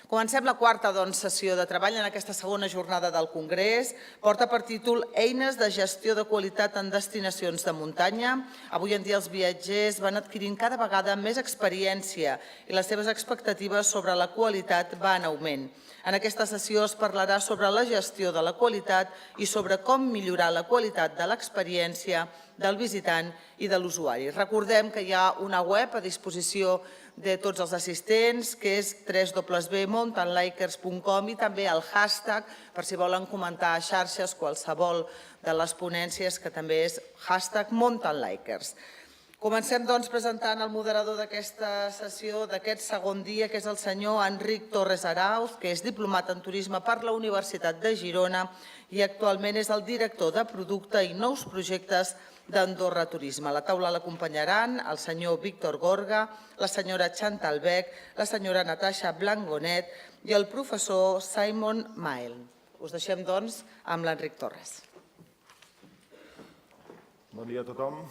Comencem la quarta sessió de treball en aquesta segona jornada del Congrés. Porta per títol Eines de gestió de qualitat en destinacions de muntanya. Avui en dia els viatgers van adquirint cada vegada més experiència i les seves expectatives sobre la qualitat van en augment. En aquesta sessió es parlarà sobre la gestió de la qualitat i sobre com millorar la qualitat de l'experiència del visitant i de l'usuari. Recordem que hi ha una web a disposició de tots els assistents, que és www.mountainlikers.com, i també el hashtag, per si volen comentar a xarxes qualsevol de les ponències, que també és hashtag Mountainlikers. Comencem, doncs, presentant el moderador d'aquesta sessió, d'aquest segon dia, que és el senyor Enric Torres Arauz, que és diplomat en turisme per la Universitat de Girona i actualment és el director de producte i nous projectes d'Andorra Turisme. A la taula l'acompanyaran el senyor Víctor Gorga, la senyora Chantal Beck, la senyora Natasha Blangonet i el professor Simon Mael. Us deixem, doncs, amb l'Enric Torres. Bon dia a tothom.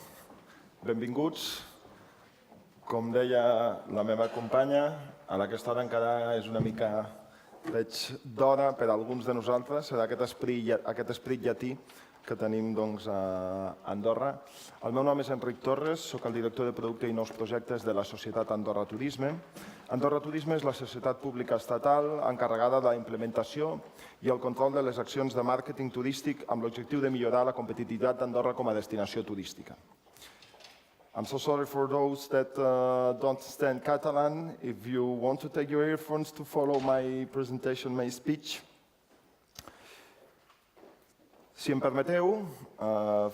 Benvinguts. Com deia la meva companya, a aquesta hora encara és una mica, veig, d'hora per a alguns de nosaltres, serà aquest esperit llatí que tenim a Andorra. El meu nom és Enric Torres, soc el director de producte i nous projectes de la societat Andorra Turisme. Andorra Turisme és la societat pública estatal encarregada de la implementació i el control de les accions de màrqueting turístic amb l'objectiu de millorar la competitivitat d'Andorra com a destinació turística. I'm so sorry for those that don't understand Catalan. If you want to take your earphones to follow my presentation, my speech. Si em permeteu,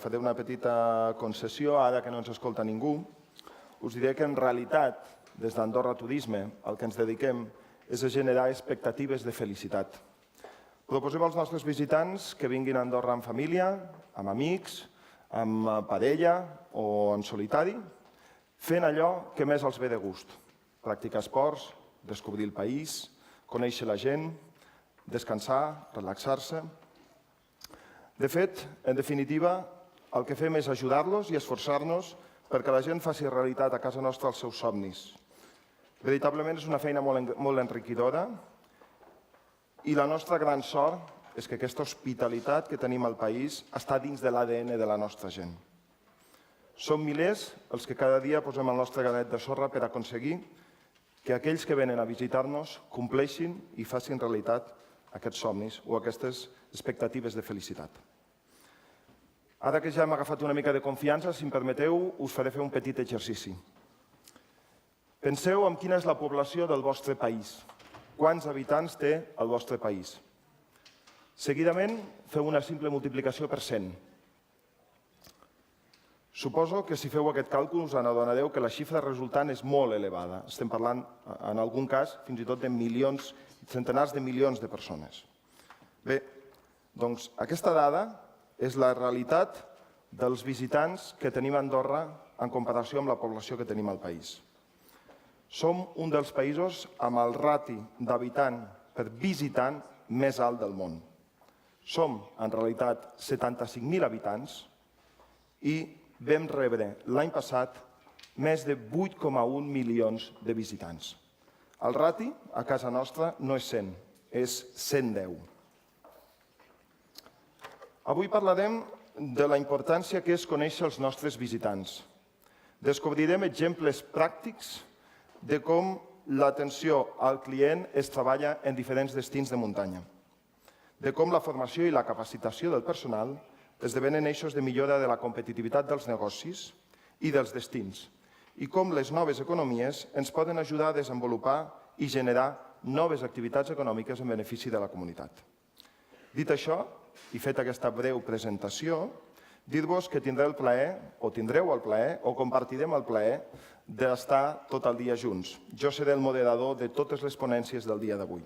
faré una petita concessió, ara que no ens escolta ningú. Us diré que en realitat, des d'Andorra Turisme, el que ens dediquem és a generar expectatives de felicitat. Proposem als nostres visitants que vinguin a Andorra en família, amb amics, amb parella o en solitari, fent allò que més els ve de gust. Practicar esports, descobrir el país, conèixer la gent, descansar, relaxar-se. De fet, en definitiva, el que fem és ajudar-los i esforçar-nos perquè la gent faci realitat a casa nostra els seus somnis. Veritablement és una feina molt enriquidora i la nostra gran sort és que aquesta hospitalitat que tenim al país està dins de l'ADN de la nostra gent. Som milers els que cada dia posem el nostre granet de sorra per aconseguir que aquells que venen a visitar-nos compleixin i facin realitat aquests somnis o aquestes expectatives de felicitat. Ara que ja hem agafat una mica de confiança, si em permeteu, us faré fer un petit exercici. Penseu en quina és la població del vostre país. Quants habitants té el vostre país? Seguidament, feu una simple multiplicació per 100. Suposo que si feu aquest càlcul us adonareu que la xifra resultant és molt elevada. Estem parlant, en algun cas, fins i tot de milions, centenars de milions de persones. Bé, doncs aquesta dada és la realitat dels visitants que tenim a Andorra en comparació amb la població que tenim al país. Som un dels països amb el rati d'habitant per visitant més alt del món. Som, en realitat, 75.000 habitants i vam rebre l'any passat més de 8,1 milions de visitants. El rati a casa nostra no és 100, és 110. Avui parlarem de la importància que és conèixer els nostres visitants. Descobrirem exemples pràctics de com l'atenció al client es treballa en diferents destins de muntanya, de com la formació i la capacitació del personal esdevenen eixos de millora de la competitivitat dels negocis i dels destins, i com les noves economies ens poden ajudar a desenvolupar i generar noves activitats econòmiques en benefici de la comunitat. Dit això, i fet aquesta breu presentació, dir-vos que tindreu el plaer, o compartirem el plaer d'estar tot el dia junts. Jo seré el moderador de totes les ponències del dia d'avui.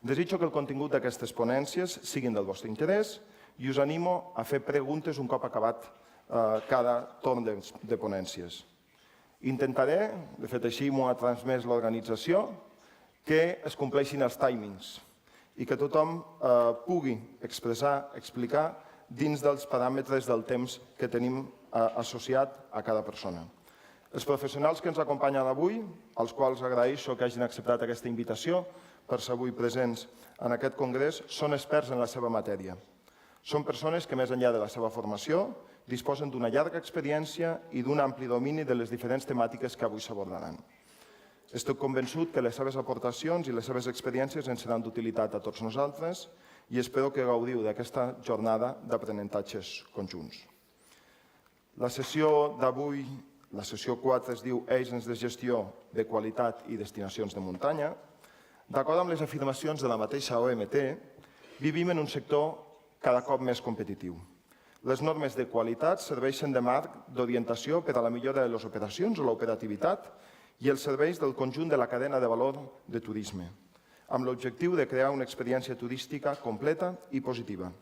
Desitjo que el contingut d'aquestes ponències siguin del vostre interès i us animo a fer preguntes un cop acabat cada torn de ponències. Intentaré, de fet així m'ho ha transmès l'organització, que es compleixin els timings i que tothom pugui explicar dins dels paràmetres del temps que tenim associat a cada persona. Els professionals que ens acompanyen avui, als quals agraeixo que hagin acceptat aquesta invitació per ser avui presents en aquest congrés, són experts en la seva matèria. Són persones que, més enllà de la seva formació, disposen d'una llarga experiència i d'un ampli domini de les diferents temàtiques que avui s'abordaran. Estic convençut que les seves aportacions i les seves experiències ens seran d'utilitat a tots nosaltres i espero que gaudiu d'aquesta jornada d'aprenentatges conjunts. La sessió d'avui, la sessió 4, es diu Eines de gestió de qualitat i destinacions de muntanya. D'acord amb les afirmacions de la mateixa OMT, vivim en un sector cada cop més competitiu. Les normes de qualitat serveixen de marc d'orientació per a la millora de les operacions o l'operativitat i els serveis del conjunt de la cadena de valor de turisme, amb l'objectiu de crear una experiència turística completa i positiva.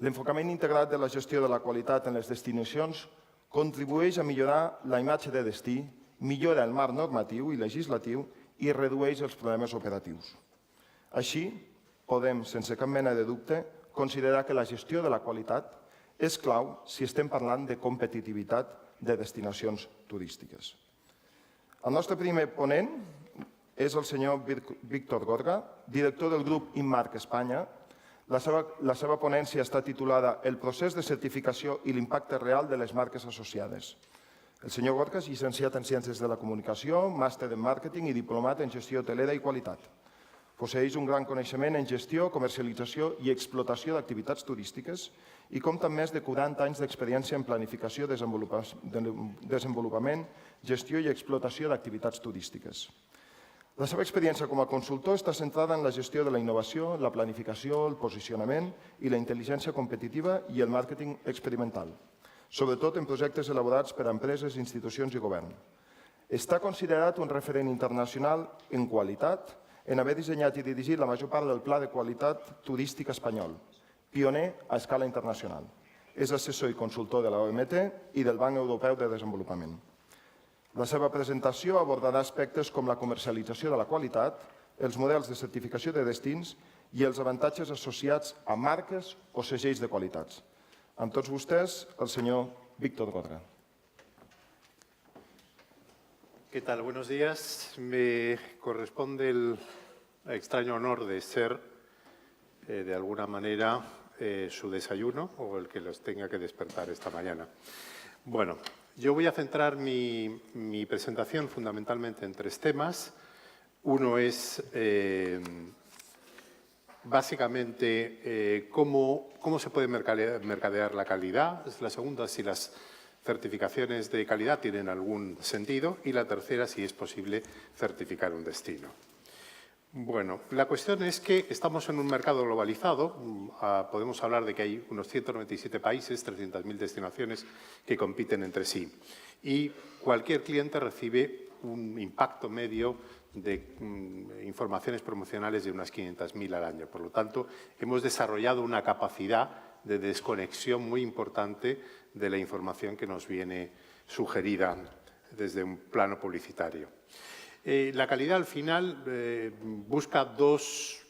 L'enfocament integrat de la gestió de la qualitat en les destinacions contribueix a millorar la imatge de destí, millora el marc normatiu i legislatiu i redueix els problemes operatius. Així, podem, sense cap mena de dubte, considerar que la gestió de la qualitat és clau si estem parlant de competitivitat de destinacions turístiques. El nostre primer ponent és el senyor Víctor Gorga, director del grup Inmarc Espanya. La seva ponència està titulada El procés de certificació i l'impacte real de les marques associades. El senyor Gorga és llicenciat en Ciències de la Comunicació, màster en Màrqueting i diplomat en Gestió Hotelera i Qualitat. Posseeix un gran coneixement en gestió, comercialització i explotació d'activitats turístiques i compta amb més de 40 anys d'experiència en planificació, desenvolupament, gestió i explotació d'activitats turístiques. La seva experiència com a consultor està centrada en la gestió de la innovació, la planificació, el posicionament i la intel·ligència competitiva i el màrqueting experimental, sobretot en projectes elaborats per a empreses, institucions i govern. Està considerat un referent internacional en qualitat, en haver dissenyat i dirigit la major part del Pla de Qualitat Turística espanyol, pioner a escala internacional. És assessor i consultor de la OMT i del Banc Europeu de Desenvolupament. La seva presentació abordarà aspectes com la comercialització de la qualitat, els models de certificació de destins i els avantatges associats a marques o segells de qualitats. Amb tots vostès, el senyor Víctor Gorga. ¿Qué tal? Buenos días. Me corresponde el extraño honor de ser, de alguna manera, su desayuno o el que los tenga que despertar esta mañana. Bueno, yo voy a centrar mi presentación fundamentalmente en tres temas. Uno es, básicamente, cómo se puede mercadear la calidad. La segunda, si las certificaciones de calidad tienen algún sentido, y la tercera, si es posible certificar un destino. Bueno, la cuestión es que estamos en un mercado globalizado. Podemos hablar de que hay unos 197 países, 300.000 destinaciones que compiten entre sí. Y cualquier cliente recibe un impacto medio de informaciones promocionales de unas 500.000 al año. Por lo tanto, hemos desarrollado una capacidad de desconexión muy importante de la información que nos viene sugerida desde un plano publicitario. La calidad, al final, busca dos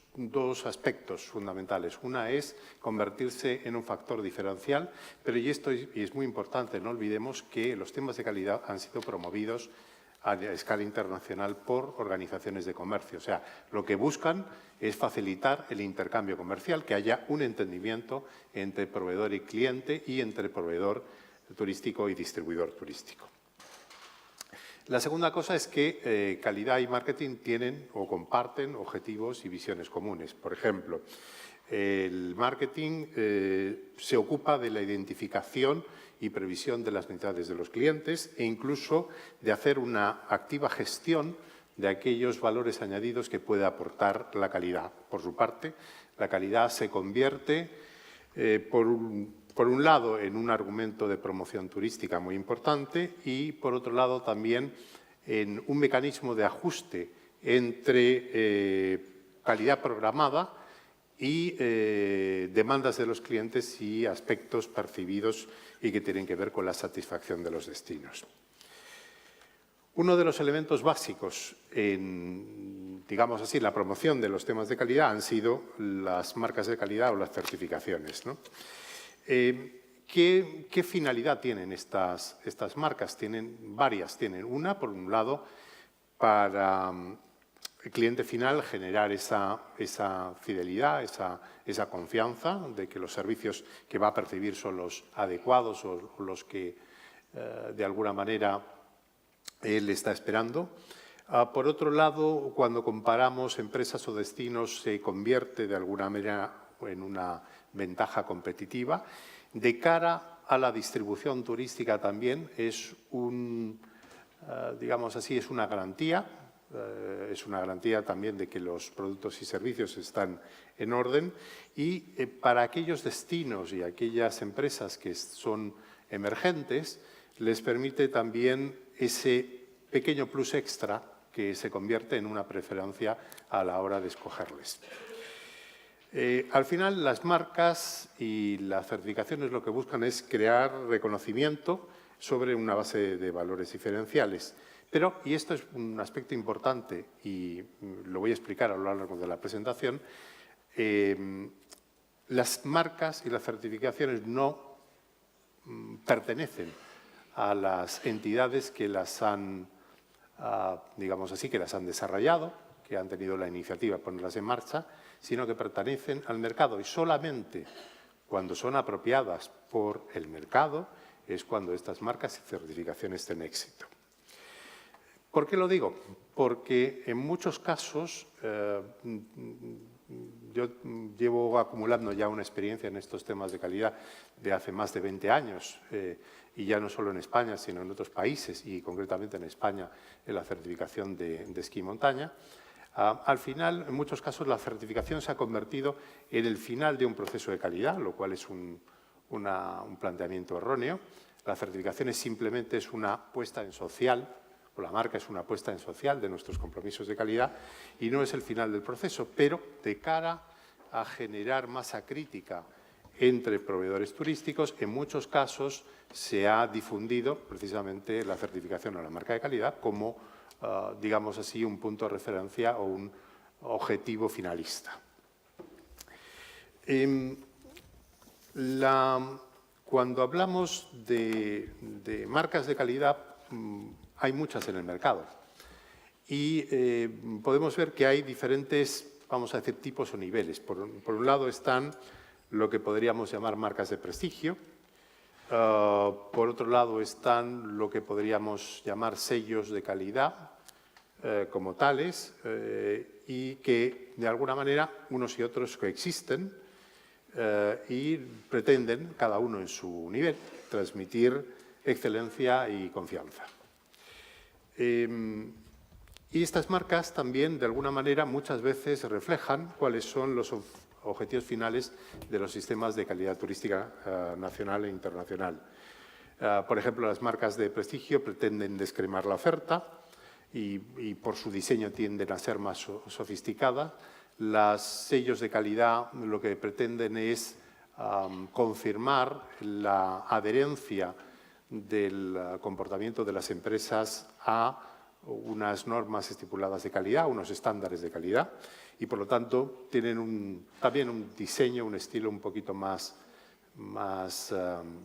aspectos fundamentales. Una es convertirse en un factor diferencial, pero y es muy importante, no olvidemos que los temas de calidad han sido promovidos a escala internacional por organizaciones de comercio. O sea, lo que buscan es facilitar el intercambio comercial, que haya un entendimiento entre proveedor y cliente y entre proveedor turístico y distribuidor turístico. La segunda cosa es que calidad y marketing tienen o comparten objetivos y visiones comunes. Por ejemplo, el marketing se ocupa de la identificación y previsión de las necesidades de los clientes e incluso de hacer una activa gestión de aquellos valores añadidos que puede aportar la calidad. Por su parte, la calidad se convierte, por un lado, en un argumento de promoción turística muy importante y, por otro lado, también en un mecanismo de ajuste entre calidad programada y demandas de los clientes y aspectos percibidos y que tienen que ver con la satisfacción de los destinos. Uno de los elementos básicos en, digamos así, la promoción de los temas de calidad han sido las marcas de calidad o las certificaciones, ¿no? ¿Qué finalidad tienen estas marcas? Tienen varias. Tienen una, por un lado, para el cliente final generar esa fidelidad, esa confianza de que los servicios que va a percibir son los adecuados o los que, de alguna manera, él está esperando. Por otro lado, cuando comparamos empresas o destinos, se convierte de alguna manera en una ventaja competitiva. De cara a la distribución turística también es digamos así, es una garantía. Es una garantía también de que los productos y servicios están en orden. Y para aquellos destinos y aquellas empresas que son emergentes, les permite también ese pequeño plus extra que se convierte en una preferencia a la hora de escogerles. Al final, las marcas y las certificaciones lo que buscan es crear reconocimiento sobre una base de valores diferenciales. Pero, y esto es un aspecto importante y lo voy a explicar a lo largo de la presentación, las marcas y las certificaciones no pertenecen a las entidades que las han, digamos así, que las han desarrollado, que han tenido la iniciativa de ponerlas en marcha, sino que pertenecen al mercado y solamente cuando son apropiadas por el mercado es cuando estas marcas y certificaciones tienen éxito. ¿Por qué lo digo? Porque en muchos casos yo llevo acumulando ya una experiencia en estos temas de calidad de hace más de 20 años y ya no solo en España, sino en otros países y concretamente en España en la certificación de esquí y montaña. Al final, en muchos casos, la certificación se ha convertido en el final de un proceso de calidad, lo cual es un planteamiento erróneo. La certificación simplemente es una puesta en social, o la marca es una puesta en social de nuestros compromisos de calidad y no es el final del proceso, pero de cara a generar masa crítica entre proveedores turísticos, en muchos casos se ha difundido precisamente la certificación a la marca de calidad como digamos así, un punto de referencia o un objetivo finalista. Cuando hablamos de marcas de calidad, hay muchas en el mercado y podemos ver que hay diferentes, vamos a decir, tipos o niveles. Por un lado están lo que podríamos llamar marcas de prestigio. Por otro lado están lo que podríamos llamar sellos de calidad como tales y que de alguna manera unos y otros coexisten y pretenden, cada uno en su nivel, transmitir excelencia y confianza. Y estas marcas también, de alguna manera, muchas veces reflejan cuáles son los objetivos finales de los sistemas de calidad turística nacional e internacional. Por ejemplo, las marcas de prestigio pretenden descremar la oferta y por su diseño tienden a ser más sofisticadas. Los sellos de calidad lo que pretenden es confirmar la adherencia del comportamiento de las empresas a unas normas estipuladas de calidad, unos estándares de calidad y, por lo tanto, tienen también un diseño, un estilo un poquito más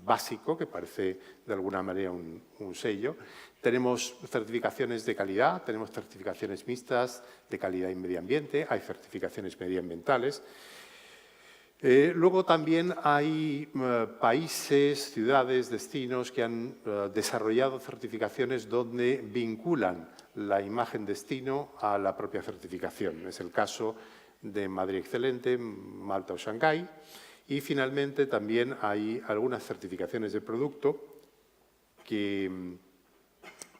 básico, que parece de alguna manera un sello. Tenemos certificaciones de calidad, tenemos certificaciones mixtas de calidad y medio ambiente, hay certificaciones medioambientales. Luego también hay países, ciudades, destinos que han desarrollado certificaciones donde vinculan la imagen destino a la propia certificación. Es el caso de Madrid Excelente, Malta o Shanghái. Y finalmente también hay algunas certificaciones de producto que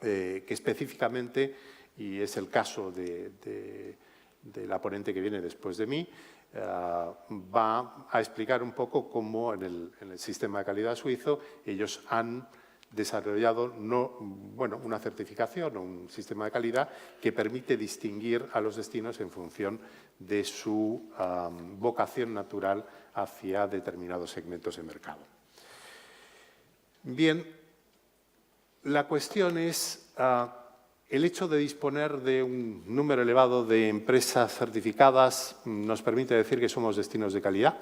específicamente, y es el caso de la ponente que viene después de mí, va a explicar un poco cómo en el sistema de calidad suizo ellos han desarrollado una certificación o un sistema de calidad que permite distinguir a los destinos en función de su vocación natural hacia determinados segmentos de mercado. Bien, la cuestión es el hecho de disponer de un número elevado de empresas certificadas nos permite decir que somos destinos de calidad.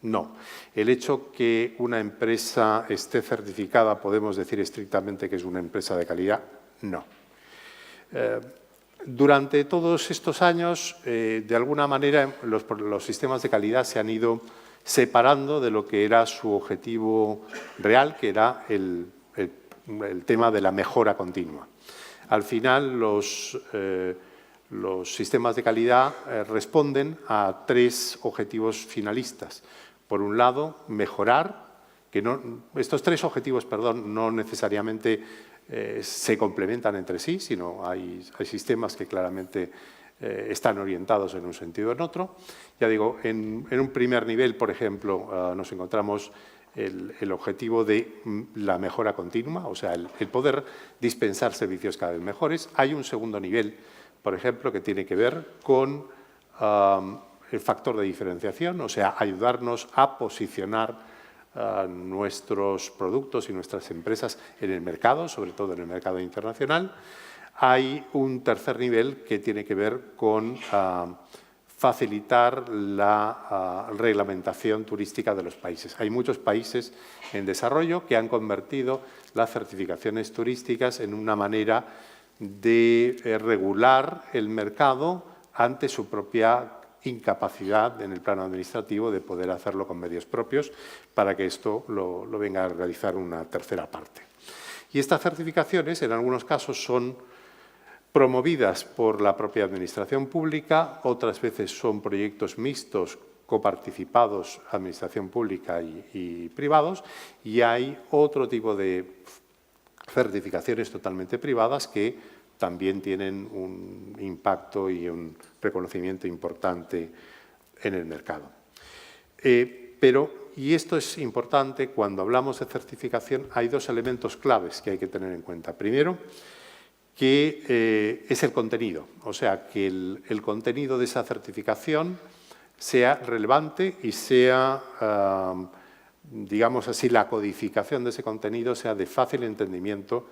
No. El hecho que una empresa esté certificada, ¿podemos decir estrictamente que es una empresa de calidad? No. Durante todos estos años, de alguna manera, los sistemas de calidad se han ido separando de lo que era su objetivo real, que era el tema de la mejora continua. Al final, los sistemas de calidad responden a 3 objetivos finalistas. Por un lado, mejorar, estos 3 objetivos, perdón, no necesariamente se complementan entre sí, sino hay sistemas que claramente están orientados en un sentido o en otro. Ya digo, en un primer nivel, por ejemplo, nos encontramos el objetivo de la mejora continua, o sea, el poder dispensar servicios cada vez mejores. Hay un segundo nivel, por ejemplo, que tiene que ver con el factor de diferenciación, o sea, ayudarnos a posicionar nuestros productos y nuestras empresas en el mercado, sobre todo en el mercado internacional. Hay un tercer nivel que tiene que ver con facilitar la reglamentación turística de los países. Hay muchos países en desarrollo que han convertido las certificaciones turísticas en una manera de regular el mercado ante su propia incapacidad en el plano administrativo de poder hacerlo con medios propios para que esto lo venga a realizar una tercera parte. Y estas certificaciones, en algunos casos, son promovidas por la propia administración pública, otras veces son proyectos mixtos coparticipados, administración pública y privados, y hay otro tipo de certificaciones totalmente privadas que también tienen un impacto y un reconocimiento importante en el mercado. Y esto es importante, cuando hablamos de certificación, hay 2 elementos claves que hay que tener en cuenta. Primero, que es el contenido, o sea, que el contenido de esa certificación sea relevante y sea, digamos así, la codificación de ese contenido sea de fácil entendimiento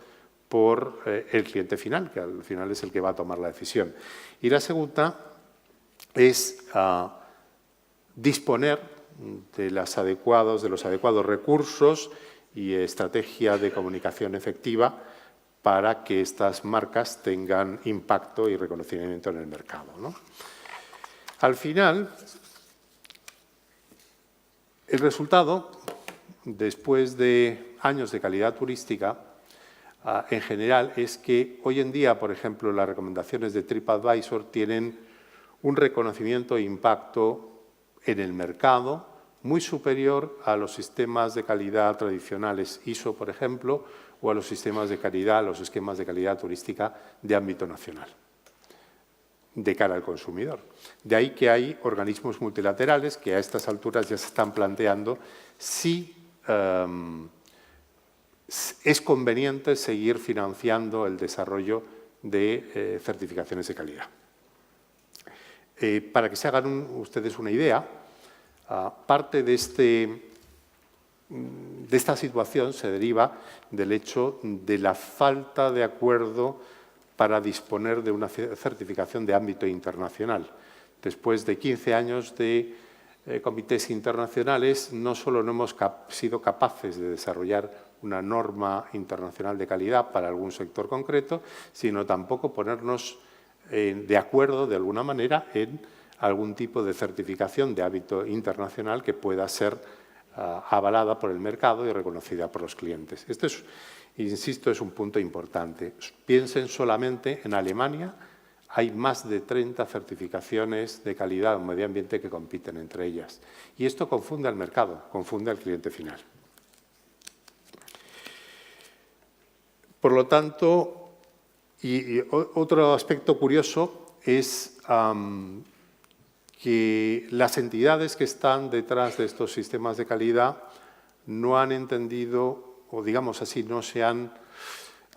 por el cliente final, que al final es el que va a tomar la decisión. Y la segunda es disponer de los adecuados recursos y estrategia de comunicación efectiva para que estas marcas tengan impacto y reconocimiento en el mercado, ¿no? Al final, el resultado, después de años de calidad turística, en general, es que hoy en día, por ejemplo, las recomendaciones de TripAdvisor tienen un reconocimiento e impacto en el mercado muy superior a los sistemas de calidad tradicionales ISO, por ejemplo, o a los sistemas de calidad, los esquemas de calidad turística de ámbito nacional, de cara al consumidor. De ahí que hay organismos multilaterales que a estas alturas ya se están planteando si es conveniente seguir financiando el desarrollo de certificaciones de calidad. Para que se hagan ustedes una idea, parte de esta situación se deriva del hecho de la falta de acuerdo para disponer de una certificación de ámbito internacional. Después de 15 años de comités internacionales, no solo no hemos sido capaces de desarrollar una norma internacional de calidad para algún sector concreto, sino tampoco ponernos de acuerdo, de alguna manera, en algún tipo de certificación de ámbito internacional que pueda ser avalada por el mercado y reconocida por los clientes. Esto es, insisto, es un punto importante. Piensen solamente en Alemania, hay más de 30 certificaciones de calidad en medio ambiente que compiten entre ellas. Y esto confunde al mercado, confunde al cliente final. Por lo tanto, y otro aspecto curioso es que las entidades que están detrás de estos sistemas de calidad no han entendido, o digamos así, no se han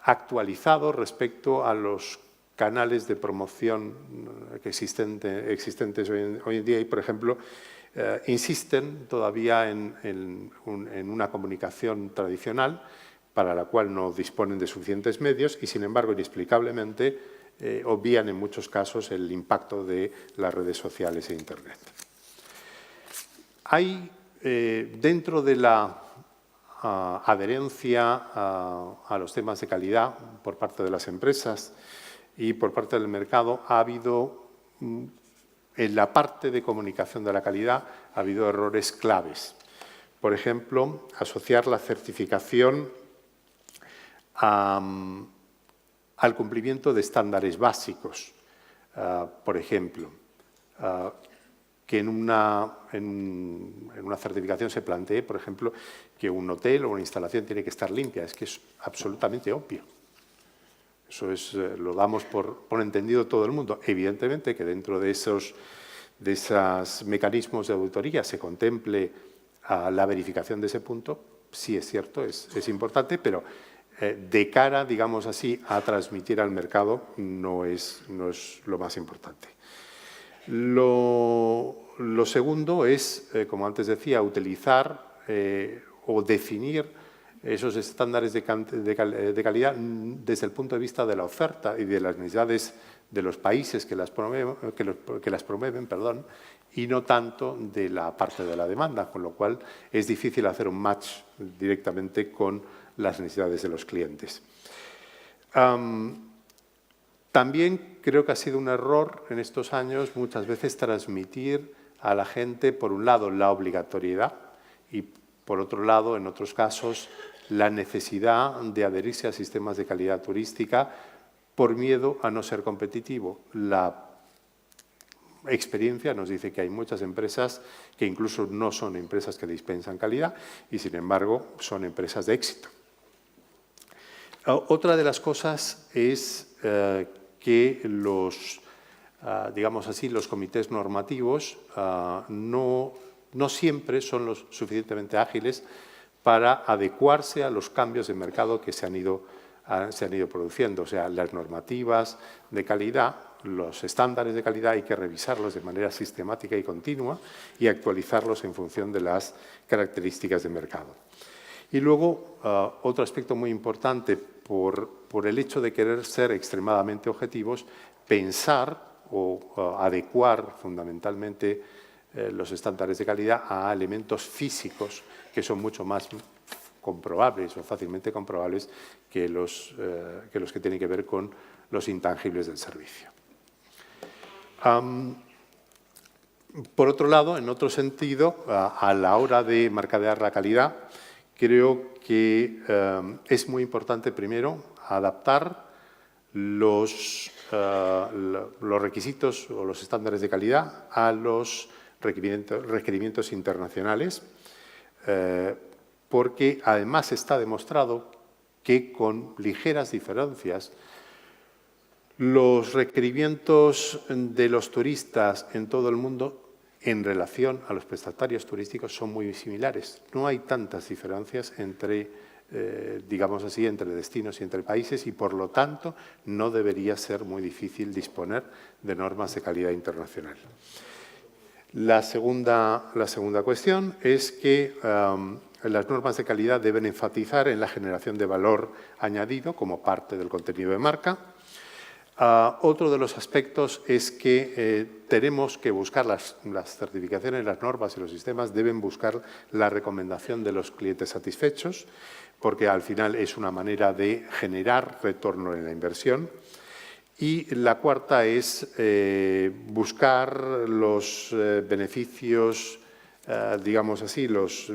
actualizado respecto a los canales de promoción que existentes hoy en día y, por ejemplo, insisten todavía en una comunicación tradicional para la cual no disponen de suficientes medios y, sin embargo, inexplicablemente obvían en muchos casos el impacto de las redes sociales e Internet. Hay Dentro de la adherencia a los temas de calidad por parte de las empresas y por parte del mercado, ha habido, en la parte de comunicación de la calidad, ha habido errores claves. Por ejemplo, asociar la certificación al cumplimiento de estándares básicos. Por ejemplo, que en una certificación se plantee, por ejemplo, que un hotel o una instalación tiene que estar limpia. Es que es absolutamente obvio. Eso lo damos por entendido todo el mundo. Evidentemente que dentro de esos mecanismos de auditoría se contemple la verificación de ese punto, sí es cierto, es importante, pero de cara, digamos así, a transmitir al mercado no es lo más importante. Lo segundo es, como antes decía, utilizar o definir esos estándares de calidad desde el punto de vista de la oferta y de las necesidades de los países que las promueven, y no tanto de la parte de la demanda, con lo cual es difícil hacer un match directamente con las necesidades de los clientes. También creo que ha sido un error en estos años muchas veces transmitir a la gente, por un lado, la obligatoriedad y, por otro lado, en otros casos, la necesidad de adherirse a sistemas de calidad turística por miedo a no ser competitivo. La experiencia nos dice que hay muchas empresas que incluso no son empresas que dispensan calidad y, sin embargo, son empresas de éxito. Otra de las cosas es que digamos así, los comités normativos no siempre son lo suficientemente ágiles para adecuarse a los cambios de mercado que se han ido produciendo. O sea, las normativas de calidad, los estándares de calidad, hay que revisarlos de manera sistemática y continua y actualizarlos en función de las características de mercado. Y luego, otro aspecto muy importante, por el hecho de querer ser extremadamente objetivos, pensar o adecuar fundamentalmente los estándares de calidad a elementos físicos que son mucho más comprobables o fácilmente comprobables que los que tienen que ver con los intangibles del servicio. Por otro lado, en otro sentido, a la hora de mercadear la calidad, creo que es muy importante, primero, adaptar los requisitos o los estándares de calidad a los requerimientos internacionales, porque además está demostrado que con ligeras diferencias los requerimientos de los turistas en todo el mundo en relación a los prestatarios turísticos son muy similares. No hay tantas diferencias entre, digamos así, entre destinos y entre países y, por lo tanto, no debería ser muy difícil disponer de normas de calidad internacional. La segunda cuestión es que las normas de calidad deben enfatizar en la generación de valor añadido como parte del contenido de marca. Otro de los aspectos es que tenemos que buscar las certificaciones, las normas y los sistemas deben buscar la recomendación de los clientes satisfechos, porque al final es una manera de generar retorno en la inversión. Y la cuarta es buscar los beneficios, digamos así, los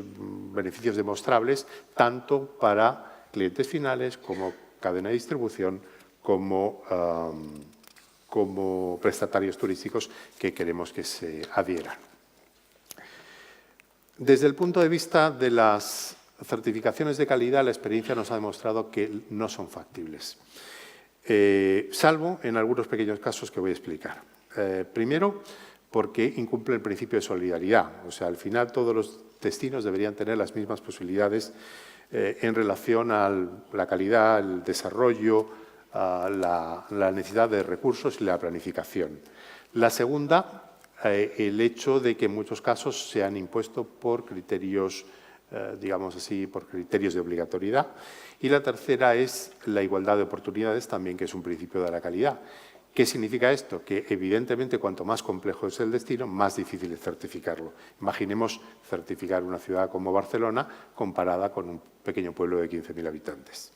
beneficios demostrables, tanto para clientes finales como cadena de distribución, como prestatarios turísticos que queremos que se adhieran. Desde el punto de vista de las certificaciones de calidad, la experiencia nos ha demostrado que no son factibles, salvo en algunos pequeños casos que voy a explicar. Primero, porque incumple el principio de solidaridad. O sea, al final todos los destinos deberían tener las mismas posibilidades en relación a la calidad, el desarrollo, la necesidad de recursos y la planificación. La segunda, el hecho de que en muchos casos se han impuesto por criterios, digamos así, por criterios de obligatoriedad. Y la tercera es la igualdad de oportunidades, también que es un principio de la calidad, ¿Qué significa esto? Que evidentemente cuanto más complejo es el destino, más difícil es certificarlo. Imaginemos certificar una ciudad como Barcelona comparada con un pequeño pueblo de 15.000 habitantes.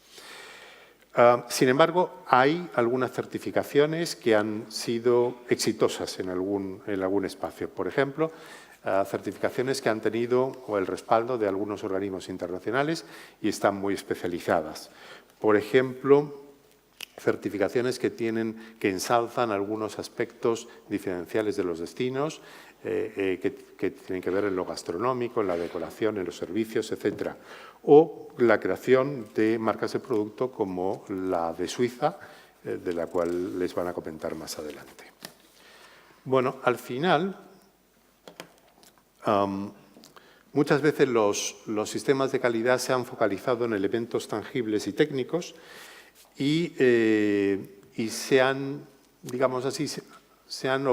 Sin embargo, hay algunas certificaciones que han sido exitosas en algún espacio. Por ejemplo, certificaciones que han tenido el respaldo de algunos organismos internacionales y están muy especializadas. Por ejemplo, certificaciones que ensalzan algunos aspectos diferenciales de los destinos, que tienen que ver en lo gastronómico, en la decoración, en los servicios, etc. O la creación de marcas de producto como la de Suiza, de la cual les van a comentar más adelante. Bueno, al final, muchas veces los sistemas de calidad se han focalizado en elementos tangibles y técnicos y se han, digamos así, han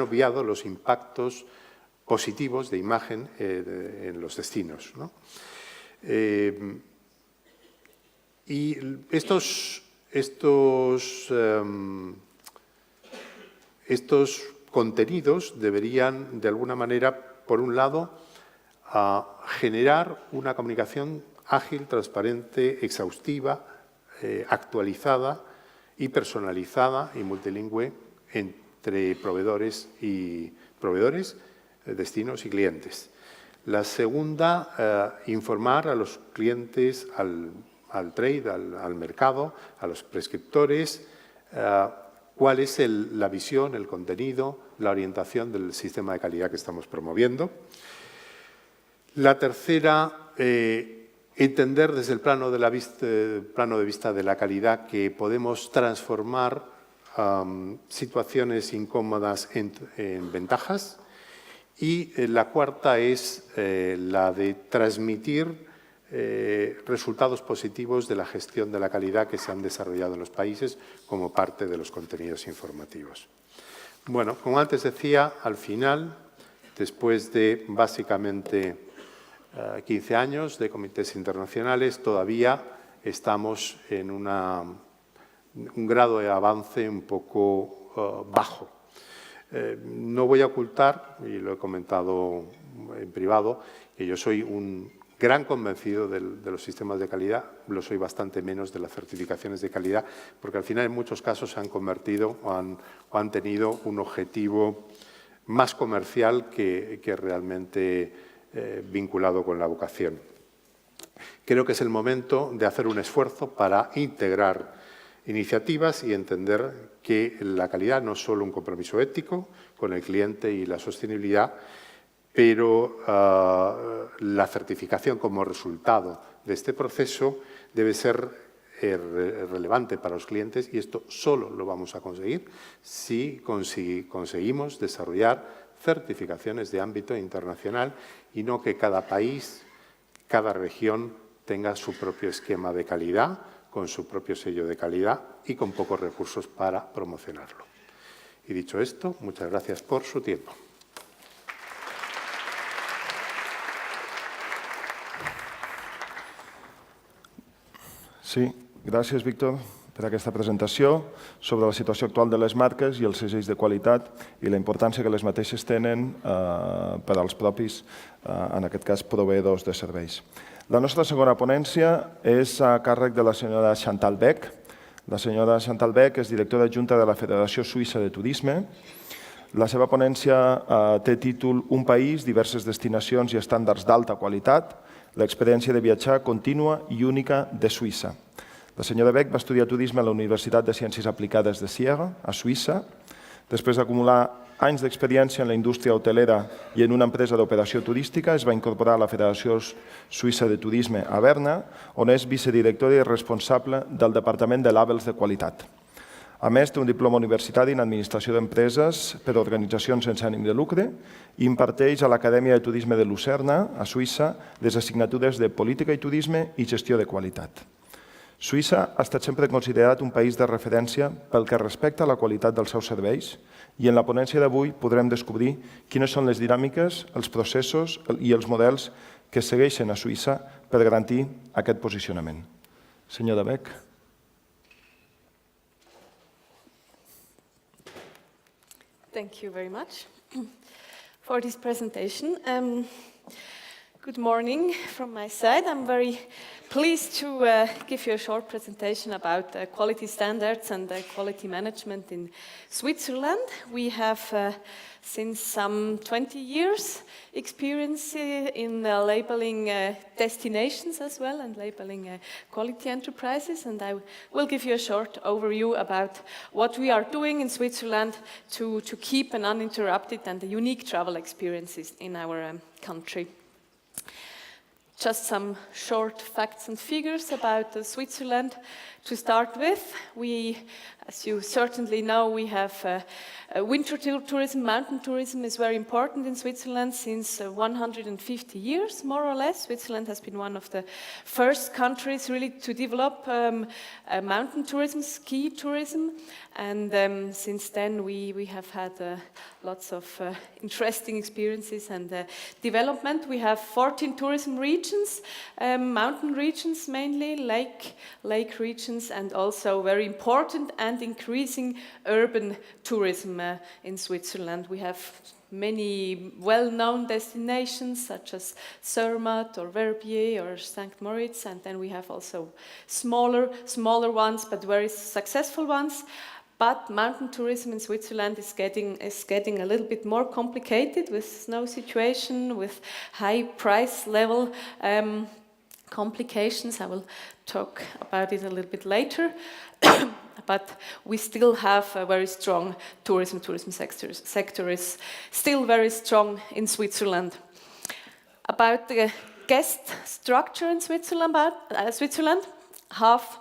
obviado los impactos positivos de imagen en los destinos, ¿no? Y estos contenidos deberían, de alguna manera, por un lado, generar una comunicación ágil, transparente, exhaustiva, actualizada y personalizada y multilingüe entre proveedores, destinos y clientes. La segunda, informar a los clientes, al trade, al mercado, a los prescriptores, cuál es la visión, el contenido, la orientación del sistema de calidad que estamos promoviendo. La tercera, entender desde el plano de vista de la calidad que podemos transformar situaciones incómodas en ventajas. Y la cuarta es la de transmitir resultados positivos de la gestión de la calidad que se han desarrollado en los países como parte de los contenidos informativos. Bueno, como antes decía, al final, después de básicamente 15 años de comités internacionales, todavía estamos en un grado de avance un poco bajo. No voy a ocultar, y lo he comentado en privado, que yo soy un gran convencido de los sistemas de calidad, lo soy bastante menos de las certificaciones de calidad, porque al final en muchos casos se han convertido o han tenido un objetivo más comercial que realmente vinculado con la vocación. Creo que es el momento de hacer un esfuerzo para integrar iniciativas y entender que la calidad no es solo un compromiso ético con el cliente y la sostenibilidad, pero la certificación como resultado de este proceso debe ser relevante para los clientes y esto solo lo vamos a conseguir si conseguimos desarrollar certificaciones de ámbito internacional y no que cada país, cada región tenga su propio esquema de calidad, con su propio sello de calidad y con pocos recursos para promocionarlo. Y dicho esto, muchas gracias por su tiempo. Sí, gràcies, Víctor, per aquesta presentació sobre la situació actual de les marques i els segells de qualitat i la importància que les mateixes tenen per als propis, en aquest cas, proveïdors de serveis. La nostra segona ponència és a càrrec de la senyora Chantal Beck. La senyora Chantal Beck és directora adjunta de la Federació Suïssa de Turisme. La seva ponència té títol Un país, diverses destinacions i estàndards d'alta qualitat, l'experiència de viatjar contínua i única de Suïssa. La senyora Beck va estudiar turisme a la Universitat de Ciències Aplicades de Siena, a Suïssa. Després d'acumular anys d'experiència en la indústria hotelera i en una empresa d'operació turística, es va incorporar a la Federació Suïssa de Turisme a Berna, on és vicedirectora i responsable del Departament de Labels de Qualitat. A més, té un diploma universitari en Administració d'Empreses per organitzacions sense ànim de lucre i imparteix a l'Acadèmia de Turisme de Lucerna, a Suïssa, les assignatures de Política i Turisme i Gestió de Qualitat. Suïssa ha estat sempre considerat un país de referència pel que respecta a la qualitat dels seus serveis i en la ponència d'avui podrem descobrir quines són les dinàmiques, els processos i els models que es segueixen a Suïssa per garantir aquest posicionament. Senyora Beck. Thank you very much for this presentation. Good morning from my side. I'm very pleased to give you a short presentation about quality standards and quality management in Switzerland. We have since some 20 years experience in labeling destinations as well and labeling quality enterprises, and I will give you a short overview about what we are doing in Switzerland to keep an uninterrupted and unique travel experiences in our country. Just some short facts and figures about Switzerland. To start with, as you certainly know, we have winter tourism. Mountain tourism is very important in Switzerland since 150 years, more or less. Switzerland has been one of the first countries really to develop mountain tourism, ski tourism, and since then we have had lots of interesting experiences and development. We have 14 tourism regions, mountain regions mainly, lake regions, and also very important and increasing urban tourism in Switzerland. We have many well-known destinations such as Zermatt or Verbier or St. Moritz, and then we have also smaller ones but very successful ones. But mountain tourism in Switzerland is getting a little bit more complicated with snow situation, with high price level complications. I will talk about it a little bit later. But we still have a very strong tourism sector is still very strong in Switzerland. About the guest structure in Switzerland, half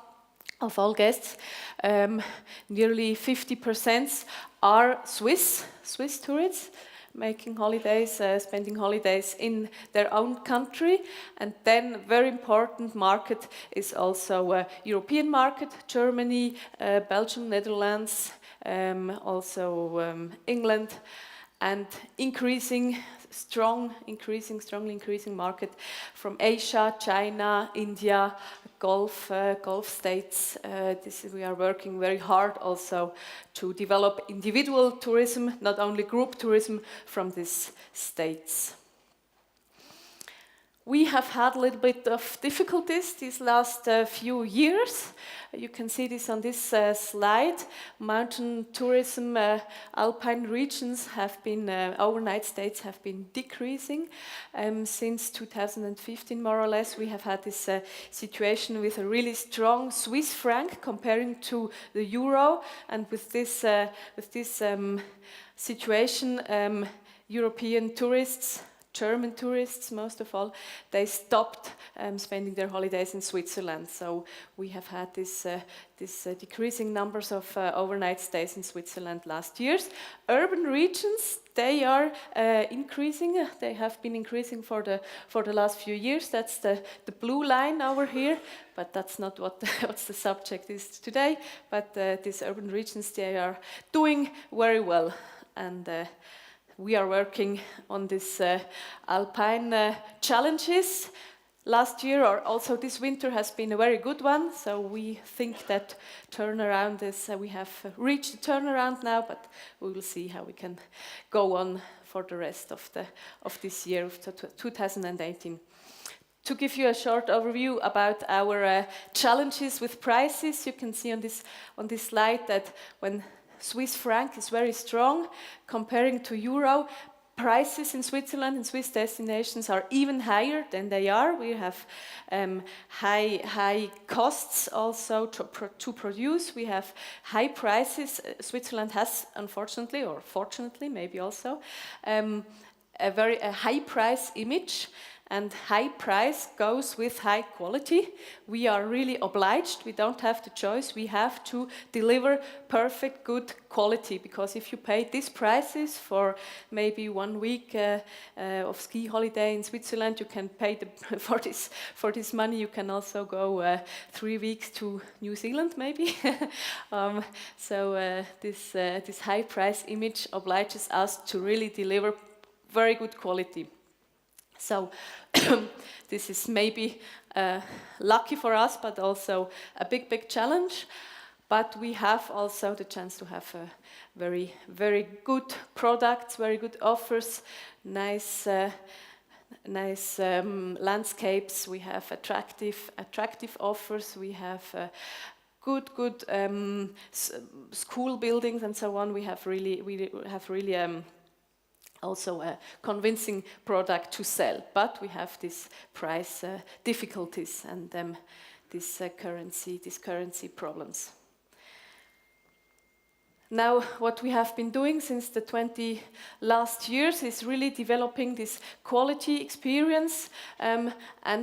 of all guests, nearly 50% are Swiss tourists, making holidays, spending holidays in their own country. And then very important market is also European market, Germany, Belgium, Netherlands, also England, and strongly increasing market from Asia, China, India, Gulf states. We are working very hard also to develop individual tourism, not only group tourism from these states. We have had a little bit of difficulties these last few years. You can see this on this slide. Mountain tourism, alpine regions have been, overnight stays have been decreasing. Since 2015, more or less, we have had this situation with a really strong Swiss franc comparing to the euro. And with this situation, European tourists, German tourists, most of all, they stopped spending their holidays in Switzerland. So we have had this decreasing numbers of overnight stays in Switzerland last years. Urban regions, they are increasing. They have been increasing for the last few years. That's the blue line over here, but that's not what the subject is today. But these urban regions, they are doing very well, and we are working on this alpine challenges. Last year or also this winter has been a very good one, so we think that turnaround is, we have reached the turnaround now, but we will see how we can go on for the rest of this year, of 2018. To give you a short overview about our challenges with prices, you can see on this slide that when Swiss franc is very strong comparing to euro, prices in Switzerland and Swiss destinations are even higher than they are. We have high costs also to produce. We have high prices. Switzerland has, unfortunately, or fortunately, maybe also, a high price image. And high price goes with high quality. We are really obliged. We don't have the choice. We have to deliver perfect, good quality. Because if you pay these prices for maybe 1 week of ski holiday in Switzerland, you can pay for this money. You can also go 3 weeks to New Zealand, maybe. This high price image obliges us to really deliver very good quality. So this is maybe lucky for us, but also a big challenge. But we have also the chance to have very, very good products, very good offers, nice landscapes. We have attractive offers. We have good school buildings and so on. We have really also a convincing product to sell. But we have these price difficulties and these currency problems. Now, what we have been doing since the 20 last years is really developing this quality experience and